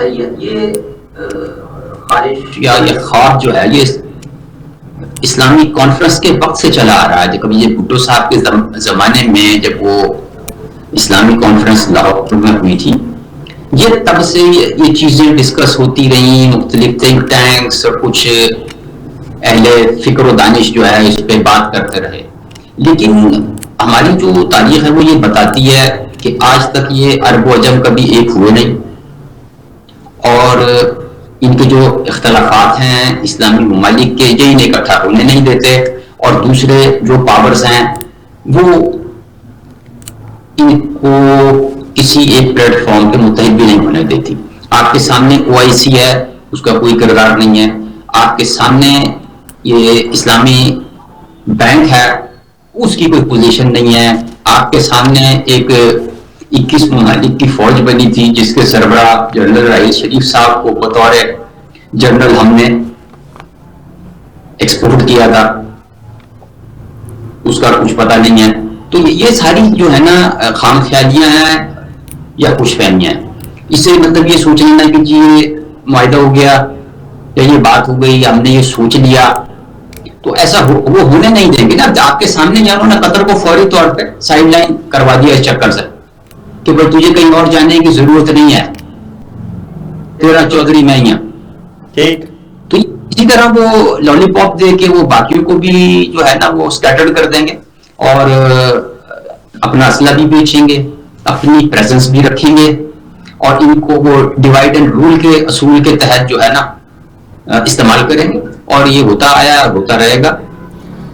[SPEAKER 3] یہ خواہش یا یہ خواب جو ہے یہ اسلامی کانفرنس کے وقت سے چلا آ رہا ہے. کبھی یہ بھٹو صاحب کے زمانے میں جب وہ اسلامی کانفرنس لاہور میں ہوئی تھی, یہ تب سے یہ چیزیں ڈسکس ہوتی رہیں. مختلف تھنک ٹینکس اور کچھ اہل فکر و دانش جو ہے اس پہ بات کرتے رہے. لیکن ہماری جو تاریخ ہے وہ یہ بتاتی ہے کہ آج تک یہ عرب و عجم کبھی ایک ہوئے نہیں, اور ان کے جو اختلافات ہیں اسلامی ممالک کے, یہ انہیں اکٹھا ہونے نہیں دیتے, اور دوسرے جو پاورز ہیں وہ ان کو کسی ایک پلیٹ فارم پہ متحد بھی نہیں ہونے دیتی. آپ کے سامنے OIC ہے, اس کا کوئی کردار نہیں ہے. آپ کے سامنے یہ اسلامی بینک ہے, اس کی کوئی پوزیشن نہیں ہے. آپ کے سامنے ایک 21 ممالک کی فوج بنی تھی جس کے سربراہ جنرل راحیل شریف صاحب کو بطور جنرل ہم نے ایکسپورٹ کیا تھا, اس کا کچھ پتہ نہیں ہے. تو یہ ساری جو ہے نا خام خیالیاں ہیں یا خوش فہمیاں ہیں. اس سے مطلب یہ سوچ لینا کہ جی یہ معاہدہ ہو گیا یا یہ بات ہو گئی، ہم نے یہ سوچ لیا، تو ایسا وہ ہونے نہیں دیں گے نا. آپ کے سامنے جانو نا، قطر کو فوری طور پہ سائڈ لائن کروا دیا اس چکر سے کہ بھائی تجھے کہیں اور جانے کی ضرورت نہیں ہے، تیرا چودھری میں ہی ہوں.
[SPEAKER 1] ٹھیک.
[SPEAKER 3] تو اسی طرح وہ لالی پاپ دے کے وہ باقیوں کو بھی جو ہے نا وہ اسکیٹرڈ کر دیں گے اور اپنا اسلحہ بھی بیچیں گے، اپنی پریزنس بھی رکھیں گے، اور ان کو وہ ڈیوائڈ اینڈ رول کے اصول کے تحت جو ہے نا استعمال کریں گے، اور یہ ہوتا آیا اور ہوتا رہے گا.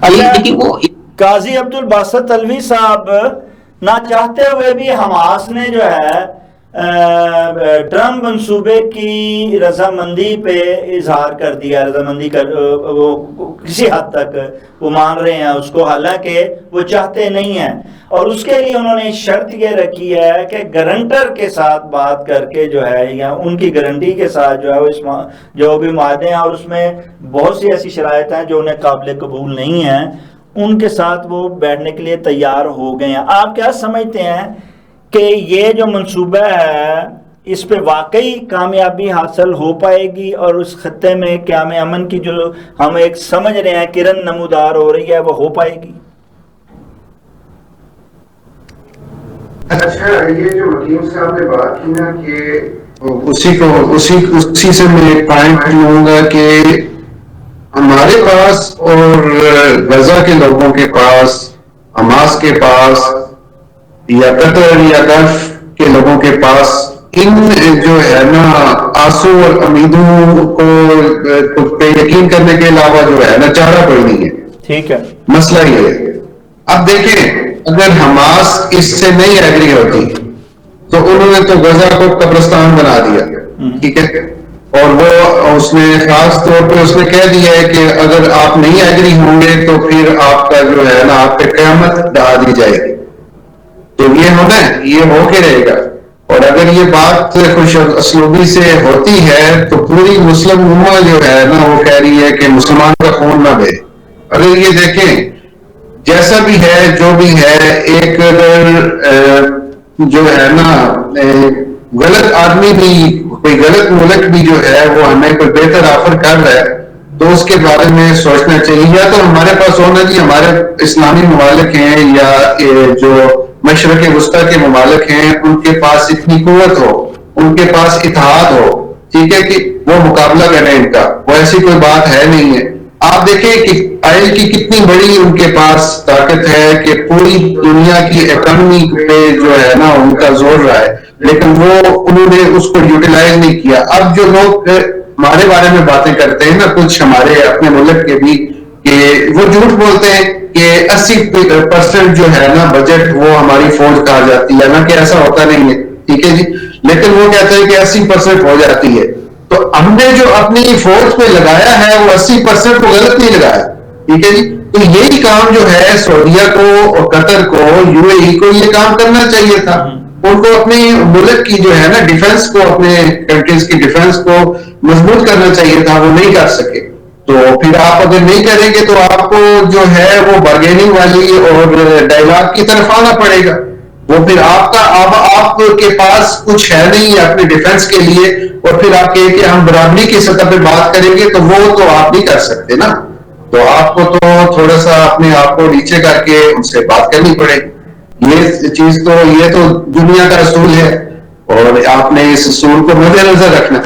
[SPEAKER 3] لیکن وہ
[SPEAKER 1] قاضی عبد الباسط الوی صاحب نہ چاہتے ہوئے بھی حماس نے جو ہے ٹرمپ منصوبے کی رضامندی پہ اظہار کر دیا، رضامندی کر وہ کسی حد تک وہ مان رہے ہیں اس کو، حالانکہ وہ چاہتے نہیں ہیں. اور اس کے لیے انہوں نے شرط یہ رکھی ہے کہ گارنٹر کے ساتھ بات کر کے جو ہے یا ان کی گارنٹی کے ساتھ جو ہے جو بھی معاہدے ہیں، اور اس میں بہت سی ایسی شرائط ہیں جو انہیں قابل قبول نہیں ہیں، ان کے ساتھ وہ بیٹھنے کے لیے تیار ہو گئے ہیں. آپ کیا سمجھتے ہیں کہ یہ جو منصوبہ ہے اس پہ واقعی کامیابی حاصل ہو پائے گی، اور اس خطے میں قیام امن کی جو ہم ایک سمجھ رہے ہیں کرن نمودار ہو رہی ہے وہ ہو پائے گی؟
[SPEAKER 2] اچھا، یہ جو وکیل صاحب نے بات کی نا کہ اسی سے میں ایک پوائنٹ لوں گا کہ ہمارے پاس اور غزہ کے لوگوں کے پاس، حماس کے پاس یا قطر یا گلف کے لوگوں کے پاس ان جو ہے نا آنسو اور امیدوں کو پہ یقین کرنے کے علاوہ جو ہے نا چارہ کوئی نہیں ہے.
[SPEAKER 1] ٹھیک ہے.
[SPEAKER 2] مسئلہ یہ ہے، اب دیکھیں اگر حماس اس سے نہیں ایگری ہوتی تو انہوں نے تو غزہ کو قبرستان بنا دیا، ٹھیک ہے، اور وہ اس نے خاص طور پہ اس نے کہہ دیا ہے کہ اگر آپ نہیں ایگری ہوں گے تو پھر آپ کا جو ہے نا آپ پہ قیامت ڈھا دی جائے گی. تو یہ ہونا ہے، یہ ہو کے رہے گا. اور اگر یہ بات خوش اسلوبی سے ہوتی ہے تو پوری مسلم امہ جو ہے نا وہ کہہ رہی ہے کہ مسلمان کا خون نہ بہے. اگر یہ دیکھیں جیسا بھی ہے جو بھی ہے، ایک اگر جو ہے نا غلط آدمی بھی، کوئی غلط ملک بھی جو ہے وہ ہمیں کوئی بہتر آفر کر رہا ہے تو اس کے بارے میں سوچنا چاہیے. یا تو ہمارے پاس ہونا جی ہمارے اسلامی ممالک ہیں یا جو مشرق وسطیٰ کے ممالک ہیں ان کے پاس اتنی قوت ہو، ان کے پاس اتحاد ہو، ٹھیک ہے، کہ وہ مقابلہ کریں ان کا. وہ ایسی کوئی بات ہے نہیں ہے. آپ دیکھیں کہ آئل کی کتنی بڑی ان کے پاس طاقت ہے کہ پوری دنیا کی اکانومی پہ جو ہے نا ان کا زور رہا ہے، لیکن وہ انہوں نے اس کو یوٹیلائز نہیں کیا. اب جو لوگ ہمارے بارے میں باتیں کرتے ہیں نا کچھ ہمارے اپنے ملک کے بھی، کہ وہ جھوٹ بولتے ہیں کہ 80% جو ہے نا بجٹ وہ ہماری فوج کا آ جاتی ہے، نہ کہ ایسا ہوتا نہیں ہے، ٹھیک ہے جی، لیکن وہ کہتے ہیں کہ 80% ہو جاتی ہے. تو ہم نے جو اپنی فوج پہ لگایا ہے وہ 80% کو غلط نہیں لگایا، ٹھیک ہے جی. تو یہی کام جو ہے سعودیہ کو اور قطر کو، یو اے ای کو یہ کام کرنا چاہیے تھا. ان کو اپنے ملک کی جو ہے نا ڈیفنس کو، اپنے کنٹریز کی ڈیفنس کو مضبوط کرنا چاہیے تھا، وہ نہیں کر سکے. تو پھر آپ اگر نہیں کریں گے تو آپ کو جو ہے وہ بارگیننگ والی اور ڈائلاگ کی طرف آنا پڑے گا. وہ پھر آپ کے پاس کچھ ہے نہیں اپنے ڈیفنس کے لیے، اور پھر آپ کہیں کہ ہم برابری کی سطح پہ بات کریں گے تو وہ تو آپ نہیں کر سکتے نا. تو آپ کو تو تھوڑا سا اپنے آپ کو نیچے کر کے ان سے بات کرنی پڑے. یہ چیز تو یہ تو دنیا کا اصول ہے اور آپ نے اس اصول کو مد نظر رکھنا.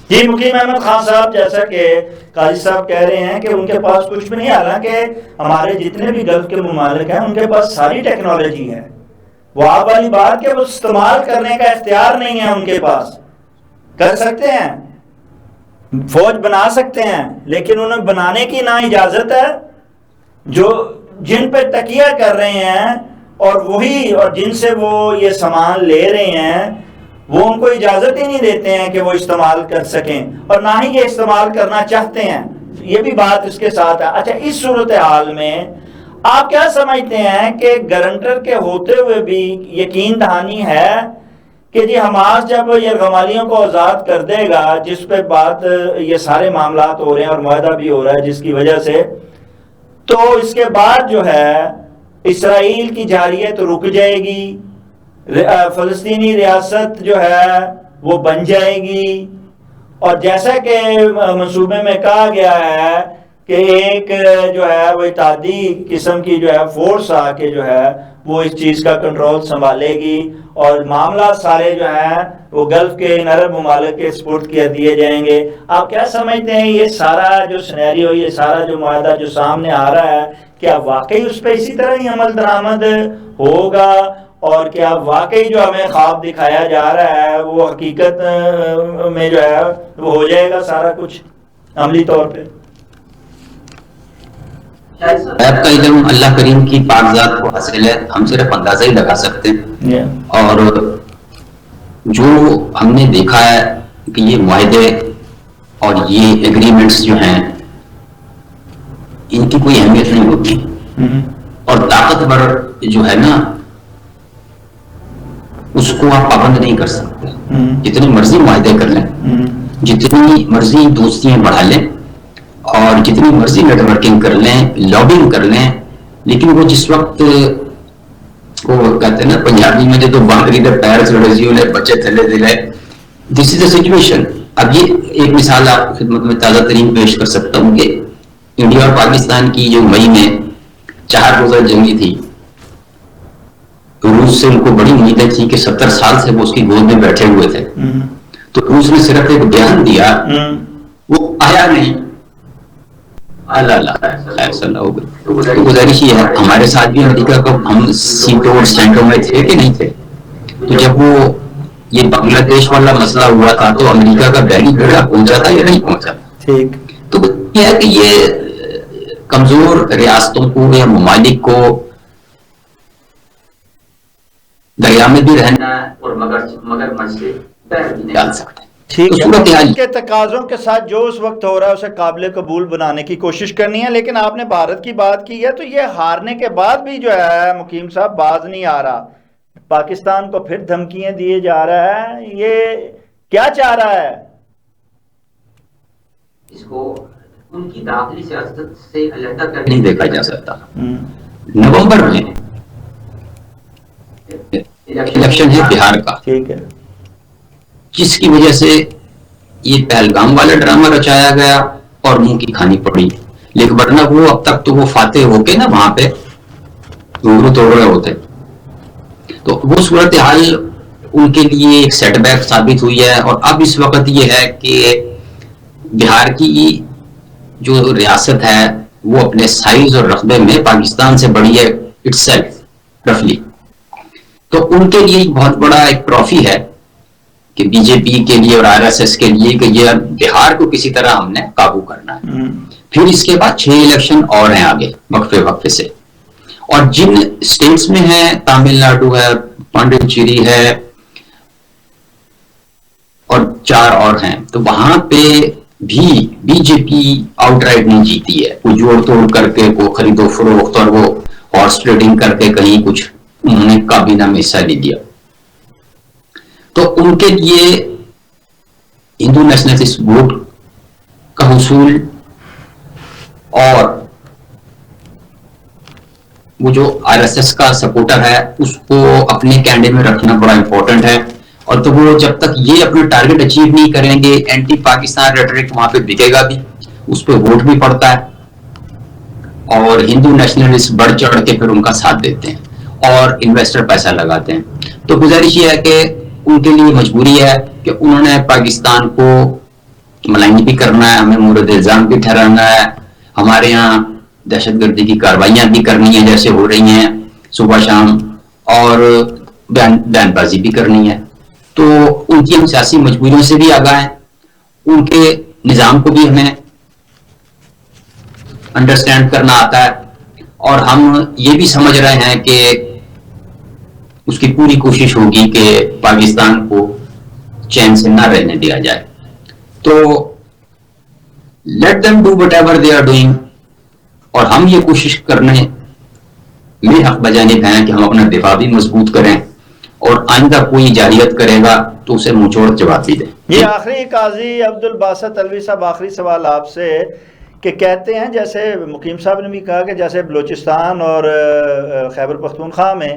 [SPEAKER 1] جی مقیم احمد خان صاحب، جیسا کہ قاضی صاحب کہہ رہے ہیں کہ ان کے پاس کچھ بھی نہیں، حالانکہ ہمارے جتنے بھی گلف کے ممالک ہیں ان کے پاس ساری ٹیکنالوجی ہے. وہ آپ والی بات کہ وہ استعمال کرنے کا اختیار نہیں ہے ان کے پاس. کر سکتے ہیں، فوج بنا سکتے ہیں، لیکن انہیں بنانے کی نہ اجازت ہے. جو جن پہ تکیہ کر رہے ہیں اور وہی اور جن سے وہ یہ سامان لے رہے ہیں وہ ان کو اجازت ہی نہیں دیتے ہیں کہ وہ استعمال کر سکیں، اور نہ ہی یہ استعمال کرنا چاہتے ہیں. یہ بھی بات اس کے ساتھ ہے. اچھا، اس صورتحال میں آپ کیا سمجھتے ہیں کہ گارنٹر کے ہوتے ہوئے بھی یقین دہانی ہے کہ جی حماس جب یرغمالیوں کو آزاد کر دے گا، جس پہ بات یہ سارے معاملات ہو رہے ہیں اور معاہدہ بھی ہو رہا ہے جس کی وجہ سے، تو اس کے بعد جو ہے اسرائیل کی جارحیت رک جائے گی، فلسطینی ریاست جو ہے وہ بن جائے گی، اور جیسا کہ منصوبے میں کہا گیا ہے کہ ایک جو ہے وہ اتحادی قسم کی جو ہے فورس آ کے جو ہے وہ اس چیز کا کنٹرول سنبھالے گی، اور معاملات سارے جو ہیں وہ گلف کے ان عرب ممالک کے سپورٹ کیا دیے جائیں گے۔ آپ کیا سمجھتے ہیں یہ سارا جو سینیریو، یہ سارا جو معاہدہ جو سامنے آ رہا ہے، کیا واقعی اس پہ اسی طرح ہی عمل درآمد ہوگا، اور کیا واقعی جو ہمیں خواب دکھایا جا رہا ہے وہ حقیقت میں جو ہے وہ ہو جائے گا سارا کچھ عملی طور پہ؟
[SPEAKER 3] غیب کا علم اللہ کریم کی پاک ذات کو حاصل ہے، ہم صرف اندازہ ہی لگا سکتے ہیں۔ اور جو ہم نے دیکھا ہے کہ یہ معاہدے اور یہ ایگریمنٹس جو ہیں ان کی کوئی اہمیت نہیں ہوتی، اور طاقتور جو ہے نا اس کو آپ پابند نہیں کر سکتے، جتنی مرضی معاہدے کر لیں، جتنی مرضی دوستیاں بڑھا لیں، اور جتنی مرضی نیٹ ورکنگ کر لیں، لابنگ کر لیں، لیکن وہ جس وقت وہ کہتے ہیں نا پنجابی میں جو بانگری دے پیر چڑھے جی انہیں بچے تھلے دلے، دس از اے سچویشن۔ اب یہ ایک مثال آپ کی خدمت میں تازہ ترین پیش کر سکتا ہوں کہ انڈیا اور پاکستان کی جو مئی میں 4 روزہ جنگی تھی، روس سے ان کو بڑی امیدیں تھی کہ 70 سال سے وہ اس کی گود میں بیٹھے ہوئے تھے، تو روس نے صرف ایک بیان دیا، وہ آیا نہیں۔ تو گزارش یہ ہے ہمارے ساتھ بھی امریکہ کا، ہم سیٹوں سینٹوں میں تھے کہ نہیں تھے، تو جب وہ یہ بنگلہ دیش والا مسئلہ ہوا تھا تو امریکہ کا بحری بیڑا پہنچا تھا یا نہیں پہنچا؟ تو یہ ہے کہ یہ کمزور ریاستوں کو یا ممالک کو دریا میں بھی رہنا ہے اور مگر مجھ سے باہر بھی ڈال سکتے ہیں۔
[SPEAKER 1] ٹھیک ہے، اس کے تقاضوں کے ساتھ جو اس وقت ہو رہا ہے اسے قابل قبول بنانے کی کوشش کرنی ہے، لیکن آپ نے بھارت کی بات کی ہے تو یہ ہارنے کے بعد بھی جو ہے مقیم صاحب باز نہیں آ رہا، پاکستان کو پھر دھمکیاں دیے جا رہا ہے، یہ کیا چاہ رہا ہے؟
[SPEAKER 3] اس کو ان کی داخلی سیاست سے علیحدہ کر نہیں دیکھا جا سکتا۔ نومبر میں الیکشن ہے بہار کا،
[SPEAKER 1] ٹھیک ہے،
[SPEAKER 3] جس کی وجہ سے یہ پہلگام والا ڈرامہ رچایا گیا اور منہ کی کھانی پڑی، لیکن ورنہ وہ اب تک تو وہ فاتح ہو کے نا وہاں پہ روبرو توڑ رہے ہوتے، تو وہ صورتحال ان کے لیے ایک سیٹ بیک ثابت ہوئی ہے۔ اور اب اس وقت یہ ہے کہ بہار کی جو ریاست ہے وہ اپنے سائز اور رقبے میں پاکستان سے بڑی ہے اٹ سیلف رفلی، تو ان کے لیے ایک بہت بڑا ایک ٹرافی ہے کہ بی جے پی کے لیے اور آر ایس ایس کے لیے کہ یہ بہار کو کسی طرح ہم نے قابو کرنا ہے۔ پھر اس کے بعد 6 الیکشن اور ہیں آگے وقفے وقفے سے، اور جن اسٹیٹس میں ہے تامل ناڈو ہے، پانڈیچیری ہے اور 4 اور ہیں، تو وہاں پہ بھی بی جے پی آؤٹ رائٹ نہیں جیتی ہے، وہ جوڑ توڑ کر کے وہ خرید و فروخت اور وہ ہارس ٹریڈنگ کر کے کہیں کچھ انہوں نے کابینہ میں حصہ نہیں دیا، تو ان کے لیے ہندو نیشنلسٹ ووٹ کا حصول اور وہ جو آر ایس ایس کا سپورٹر ہے اس کو اپنے کینڈے میں رکھنا بڑا امپورٹنٹ ہے، اور تو وہ جب تک یہ اپنے ٹارگٹ اچیو نہیں کریں گے، اینٹی پاکستان ریٹرک وہاں پہ بکے گا بھی، اس پہ ووٹ بھی پڑتا ہے، اور ہندو نیشنلسٹ بڑھ چڑھ کے پھر ان کا ساتھ دیتے ہیں اور انویسٹر پیسہ لگاتے ہیں۔ تو گزارش یہ ہے کہ ان کے لیے مجبوری ہے کہ انہوں نے پاکستان کو ملائن بھی کرنا ہے، ہمیں مورد الزام بھی ٹھہرانا ہے، ہمارے یہاں دہشت گردی کی کارروائیاں بھی کرنی ہیں جیسے ہو رہی ہیں صبح شام، اور بیان بازی بھی کرنی ہے، تو ان کی ہم سیاسی مجبوریوں سے بھی آگاہ ہیں، ان کے نظام کو بھی ہمیں انڈرسٹینڈ کرنا آتا ہے، اور ہم یہ بھی سمجھ رہے ہیں کہ اس کی پوری کوشش ہوگی کہ پاکستان کو چین سے نہ رہنے دیا جائے، تو late them do whatever they are doing، اور ہم یہ کوشش کرنے میں حق بجانب ہیں کہ ہم اپنا دفاع بھی مضبوط کریں، اور آئندہ کوئی جارحیت کرے گا تو اسے منہ چھوڑ جواب بھی دیں۔
[SPEAKER 1] یہ آخری قاضی عبد الباسط علوی صاحب، آخری سوال آپ سے کہ کہتے ہیں جیسے مقیم صاحب نے بھی کہا کہ جیسے بلوچستان اور خیبر پختونخوا میں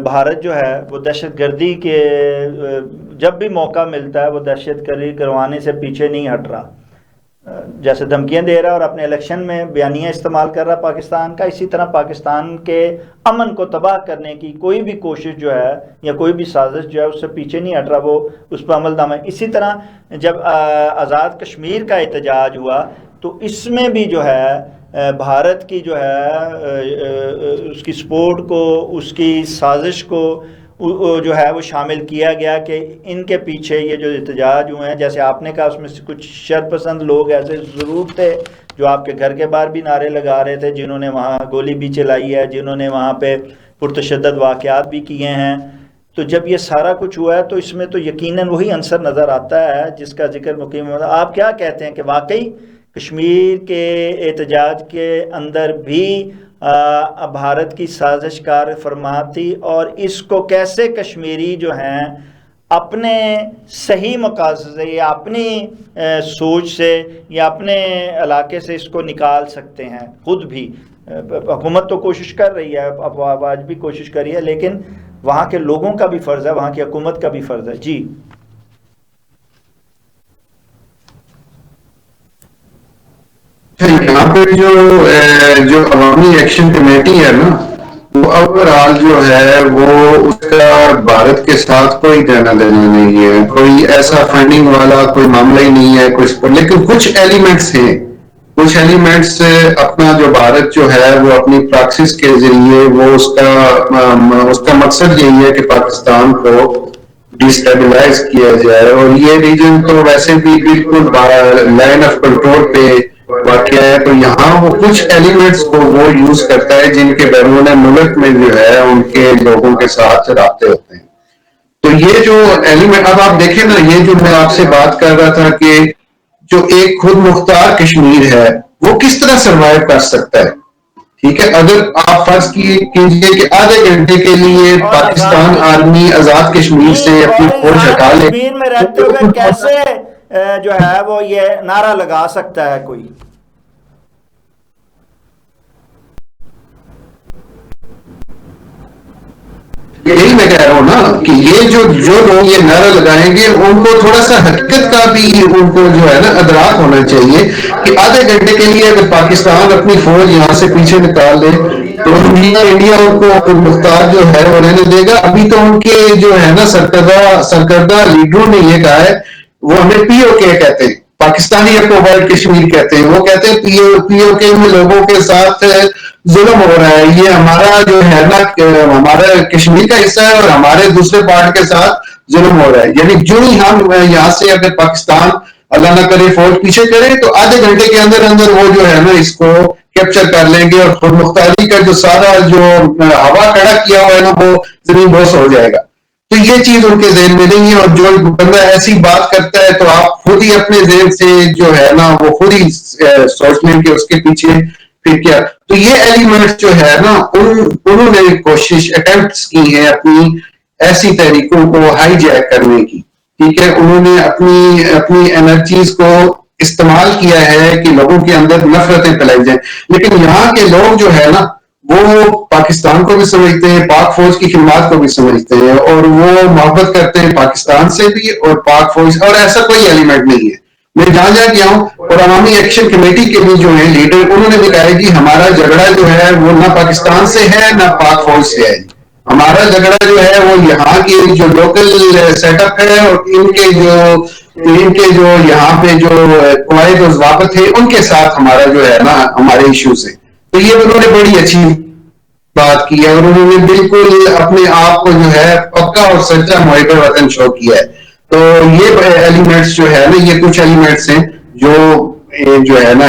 [SPEAKER 1] بھارت جو ہے وہ دہشت گردی کے جب بھی موقع ملتا ہے وہ دہشت گردی کروانے سے پیچھے نہیں ہٹ رہا، جیسے دھمکیاں دے رہا اور اپنے الیکشن میں بیانیہ استعمال کر رہا پاکستان کا، اسی طرح پاکستان کے امن کو تباہ کرنے کی کوئی بھی کوشش جو ہے یا کوئی بھی سازش جو ہے اس سے پیچھے نہیں ہٹ رہا، وہ اس پہ عمل درآمد۔ اسی طرح جب آزاد کشمیر کا احتجاج ہوا تو اس میں بھی جو ہے بھارت کی جو ہے اس کی سپورٹ کو، اس کی سازش کو جو ہے وہ شامل کیا گیا کہ ان کے پیچھے یہ جو احتجاج ہوئے ہیں، جیسے آپ نے کہا اس میں سے کچھ شرپسند لوگ ایسے ضرور تھے جو آپ کے گھر کے باہر بھی نعرے لگا رہے تھے، جنہوں نے وہاں گولی بھی چلائی ہے، جنہوں نے وہاں پہ پرتشدد واقعات بھی کیے ہیں۔ تو جب یہ سارا کچھ ہوا ہے تو اس میں تو یقیناً وہی عنصر نظر آتا ہے جس کا ذکر مقیم ہوتا ہے۔ آپ کیا کہتے ہیں کہ واقعی کشمیر کے احتجاج کے اندر بھی بھارت کی سازش کار فرمات تھی، اور اس کو کیسے کشمیری جو ہیں اپنے صحیح مقاصد سے یا اپنی سوچ سے یا اپنے علاقے سے اس کو نکال سکتے ہیں؟ خود بھی حکومت تو کوشش کر رہی ہے، آج بھی کوشش کر رہی ہے، لیکن وہاں کے لوگوں کا بھی فرض ہے، وہاں کی حکومت کا بھی فرض ہے۔ جی
[SPEAKER 2] یہاں پہ جو عوامی ایکشن کمیٹی ہے نا، وہ اوور آل جو ہے وہ اس کا بھارت کے ساتھ کوئی دینا دینا نہیں ہے، کوئی ایسا فنڈنگ والا کوئی معاملہ ہی نہیں ہے کوئی، لیکن کچھ ایلیمنٹس ہیں، کچھ ایلیمنٹس اپنا جو بھارت جو ہے وہ اپنی پراکسس کے ذریعے وہ اس کا مقصد یہی ہے کہ پاکستان کو ڈیسٹیبلائز کیا جائے، اور یہ ریجن تو ویسے بھی بالکل لائن آف کنٹرول پہ واقع ہے، تو یہاں وہ کچھ ایلیمنٹس کو وہ یوز کرتا ہے جن کے بیرون ملک میں جو ہے ان کے لوگوں کے ساتھ رابطے ہوتے ہیں۔ تو یہ جو ایلیمنٹ اب آپ دیکھیں نا، یہ جو میں آپ سے بات کر رہا تھا کہ جو ایک خود مختار کشمیر ہے وہ کس طرح سروائیو کر سکتا ہے، ٹھیک ہے، اگر آپ فرض کیجئے کہ آدھے گھنٹے کے لیے پاکستان آرمی آزاد کشمیر سے اپنی فوج ہٹا لے،
[SPEAKER 1] کشمیر میں رہتے ہوئے کیسے جو ہے وہ یہ نعرہ لگا سکتا ہے کوئی؟
[SPEAKER 2] یہی میں کہہ رہا ہوں نا کہ یہ جو لوگ یہ نعرہ لگائیں گے ان کو تھوڑا سا حقیقت کا بھی ان کو جو ہے نا ادراک ہونا چاہیے کہ آدھے گھنٹے کے لیے اگر پاکستان اپنی فوج یہاں سے پیچھے نکال دے تو انڈیا ان کو مختار جو ہے وہ رہنے دے گا۔ ابھی تو ان کے جو ہے نا سرکردہ لیڈروں نے یہ کہا ہے، وہ ہمیں پی او کے کہتے ہیں، پاکستانی اپوائڈ کشمیر کہتے ہیں، وہ کہتے ہیں پی او کے میں لوگوں کے ساتھ ظلم ہو رہا ہے، یہ ہمارا جو ہے نا ہمارا کشمیر کا حصہ ہے اور ہمارے دوسرے پارٹ کے ساتھ ظلم ہو رہا ہے۔ یعنی جو ہی ہم یہاں سے اگر پاکستان اللہ نہ کرے فوج پیچھے کرے تو آدھے گھنٹے کے اندر اندر وہ جو ہے نا اس کو کیپچر کر لیں گے، اور خود مختاری کا جو سارا جو ہوا کھڑا کیا ہوا ہے نا وہ زمین بوس ہو جائے گا۔ تو یہ چیز ان کے ذہن میں نہیں ہے، اور جو بندہ ایسی بات کرتا ہے تو آپ خود ہی اپنے ذہن سے جو ہے نا وہ خود ہی سوچ لیں کہ اس کے پیچھے پھر کیا۔ تو یہ ایلیمنٹ جو ہے نا انہوں نے کوشش اٹیمپٹس کی ہیں اپنی ایسی تحریکوں کو ہائی جیک کرنے کی، ٹھیک ہے، انہوں نے اپنی انرجیز کو استعمال کیا ہے کہ لوگوں کے اندر نفرتیں پھیلائی جائیں، لیکن یہاں کے لوگ جو ہے نا وہ پاکستان کو بھی سمجھتے ہیں، پاک فوج کی خدمات کو بھی سمجھتے ہیں، اور وہ محبت کرتے ہیں پاکستان سے بھی اور پاک فوج، اور ایسا کوئی ایلیمنٹ نہیں ہے۔ میں جہاں گیا ہوں اور عوامی ایکشن کمیٹی کے بھی جو ہیں لیڈر انہوں نے بھی کہا کہ ہمارا جھگڑا جو ہے وہ نہ پاکستان سے ہے نہ پاک فوج سے ہے، ہمارا جھگڑا جو ہے وہ یہاں کی جو لوکل سیٹ اپ ہے اور ان کے جو یہاں پہ جو قواعد و ضوابط ہے ان کے ساتھ ہمارا جو ہے نا ہمارے ایشوز ہیں۔ تو یہ انہوں نے بڑی اچھی بات کی ہے، اور انہوں نے بالکل اپنے آپ کو جو ہے پکا اور سچا محب وطن شو کیا ہے۔ تو یہ ایلیمنٹس جو ہے نا یہ کچھ ایلیمنٹس ہیں جو ہے نا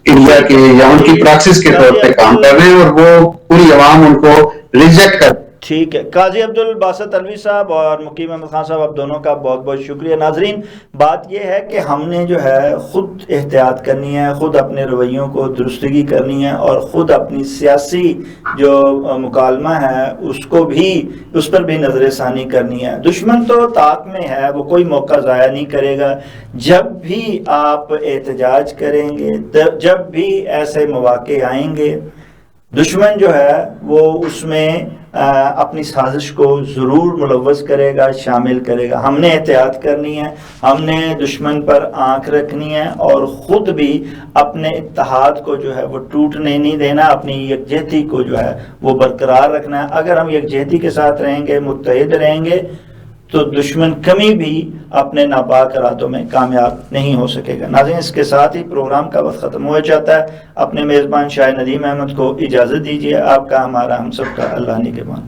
[SPEAKER 2] انڈیا کے یا ان کی پریکسس کے طور پہ کام کر رہے ہیں، اور وہ پوری عوام ان کو ریجیکٹ
[SPEAKER 1] ٹھیک ہے، قاضی عبدالباسط علوی صاحب اور مقیم احمد خان صاحب، آپ دونوں کا بہت بہت شکریہ۔ ناظرین، بات یہ ہے کہ ہم نے جو ہے خود احتیاط کرنی ہے، خود اپنے رویوں کو درستگی کرنی ہے، اور خود اپنی سیاسی جو مکالمہ ہے اس پر بھی نظر ثانی کرنی ہے۔ دشمن تو طاق میں ہے، وہ کوئی موقع ضائع نہیں کرے گا۔ جب بھی آپ احتجاج کریں گے، جب بھی ایسے مواقع آئیں گے، دشمن جو ہے وہ اس میں اپنی سازش کو ضرور ملوث کرے گا، شامل کرے گا۔ ہم نے احتیاط کرنی ہے، ہم نے دشمن پر آنکھ رکھنی ہے، اور خود بھی اپنے اتحاد کو جو ہے وہ ٹوٹنے نہیں دینا، اپنی یکجہتی کو جو ہے وہ برقرار رکھنا ہے۔ اگر ہم یکجہتی کے ساتھ رہیں گے، متحد رہیں گے، تو دشمن کمی بھی اپنے ناپاک ارادوں میں کامیاب نہیں ہو سکے گا۔ ناظرین، اس کے ساتھ ہی پروگرام کا وقت ختم ہو جاتا ہے۔ اپنے میزبان شاہ ندیم احمد کو اجازت دیجیے۔ آپ کا، ہمارا، ہم سب کا اللہ نگہبان۔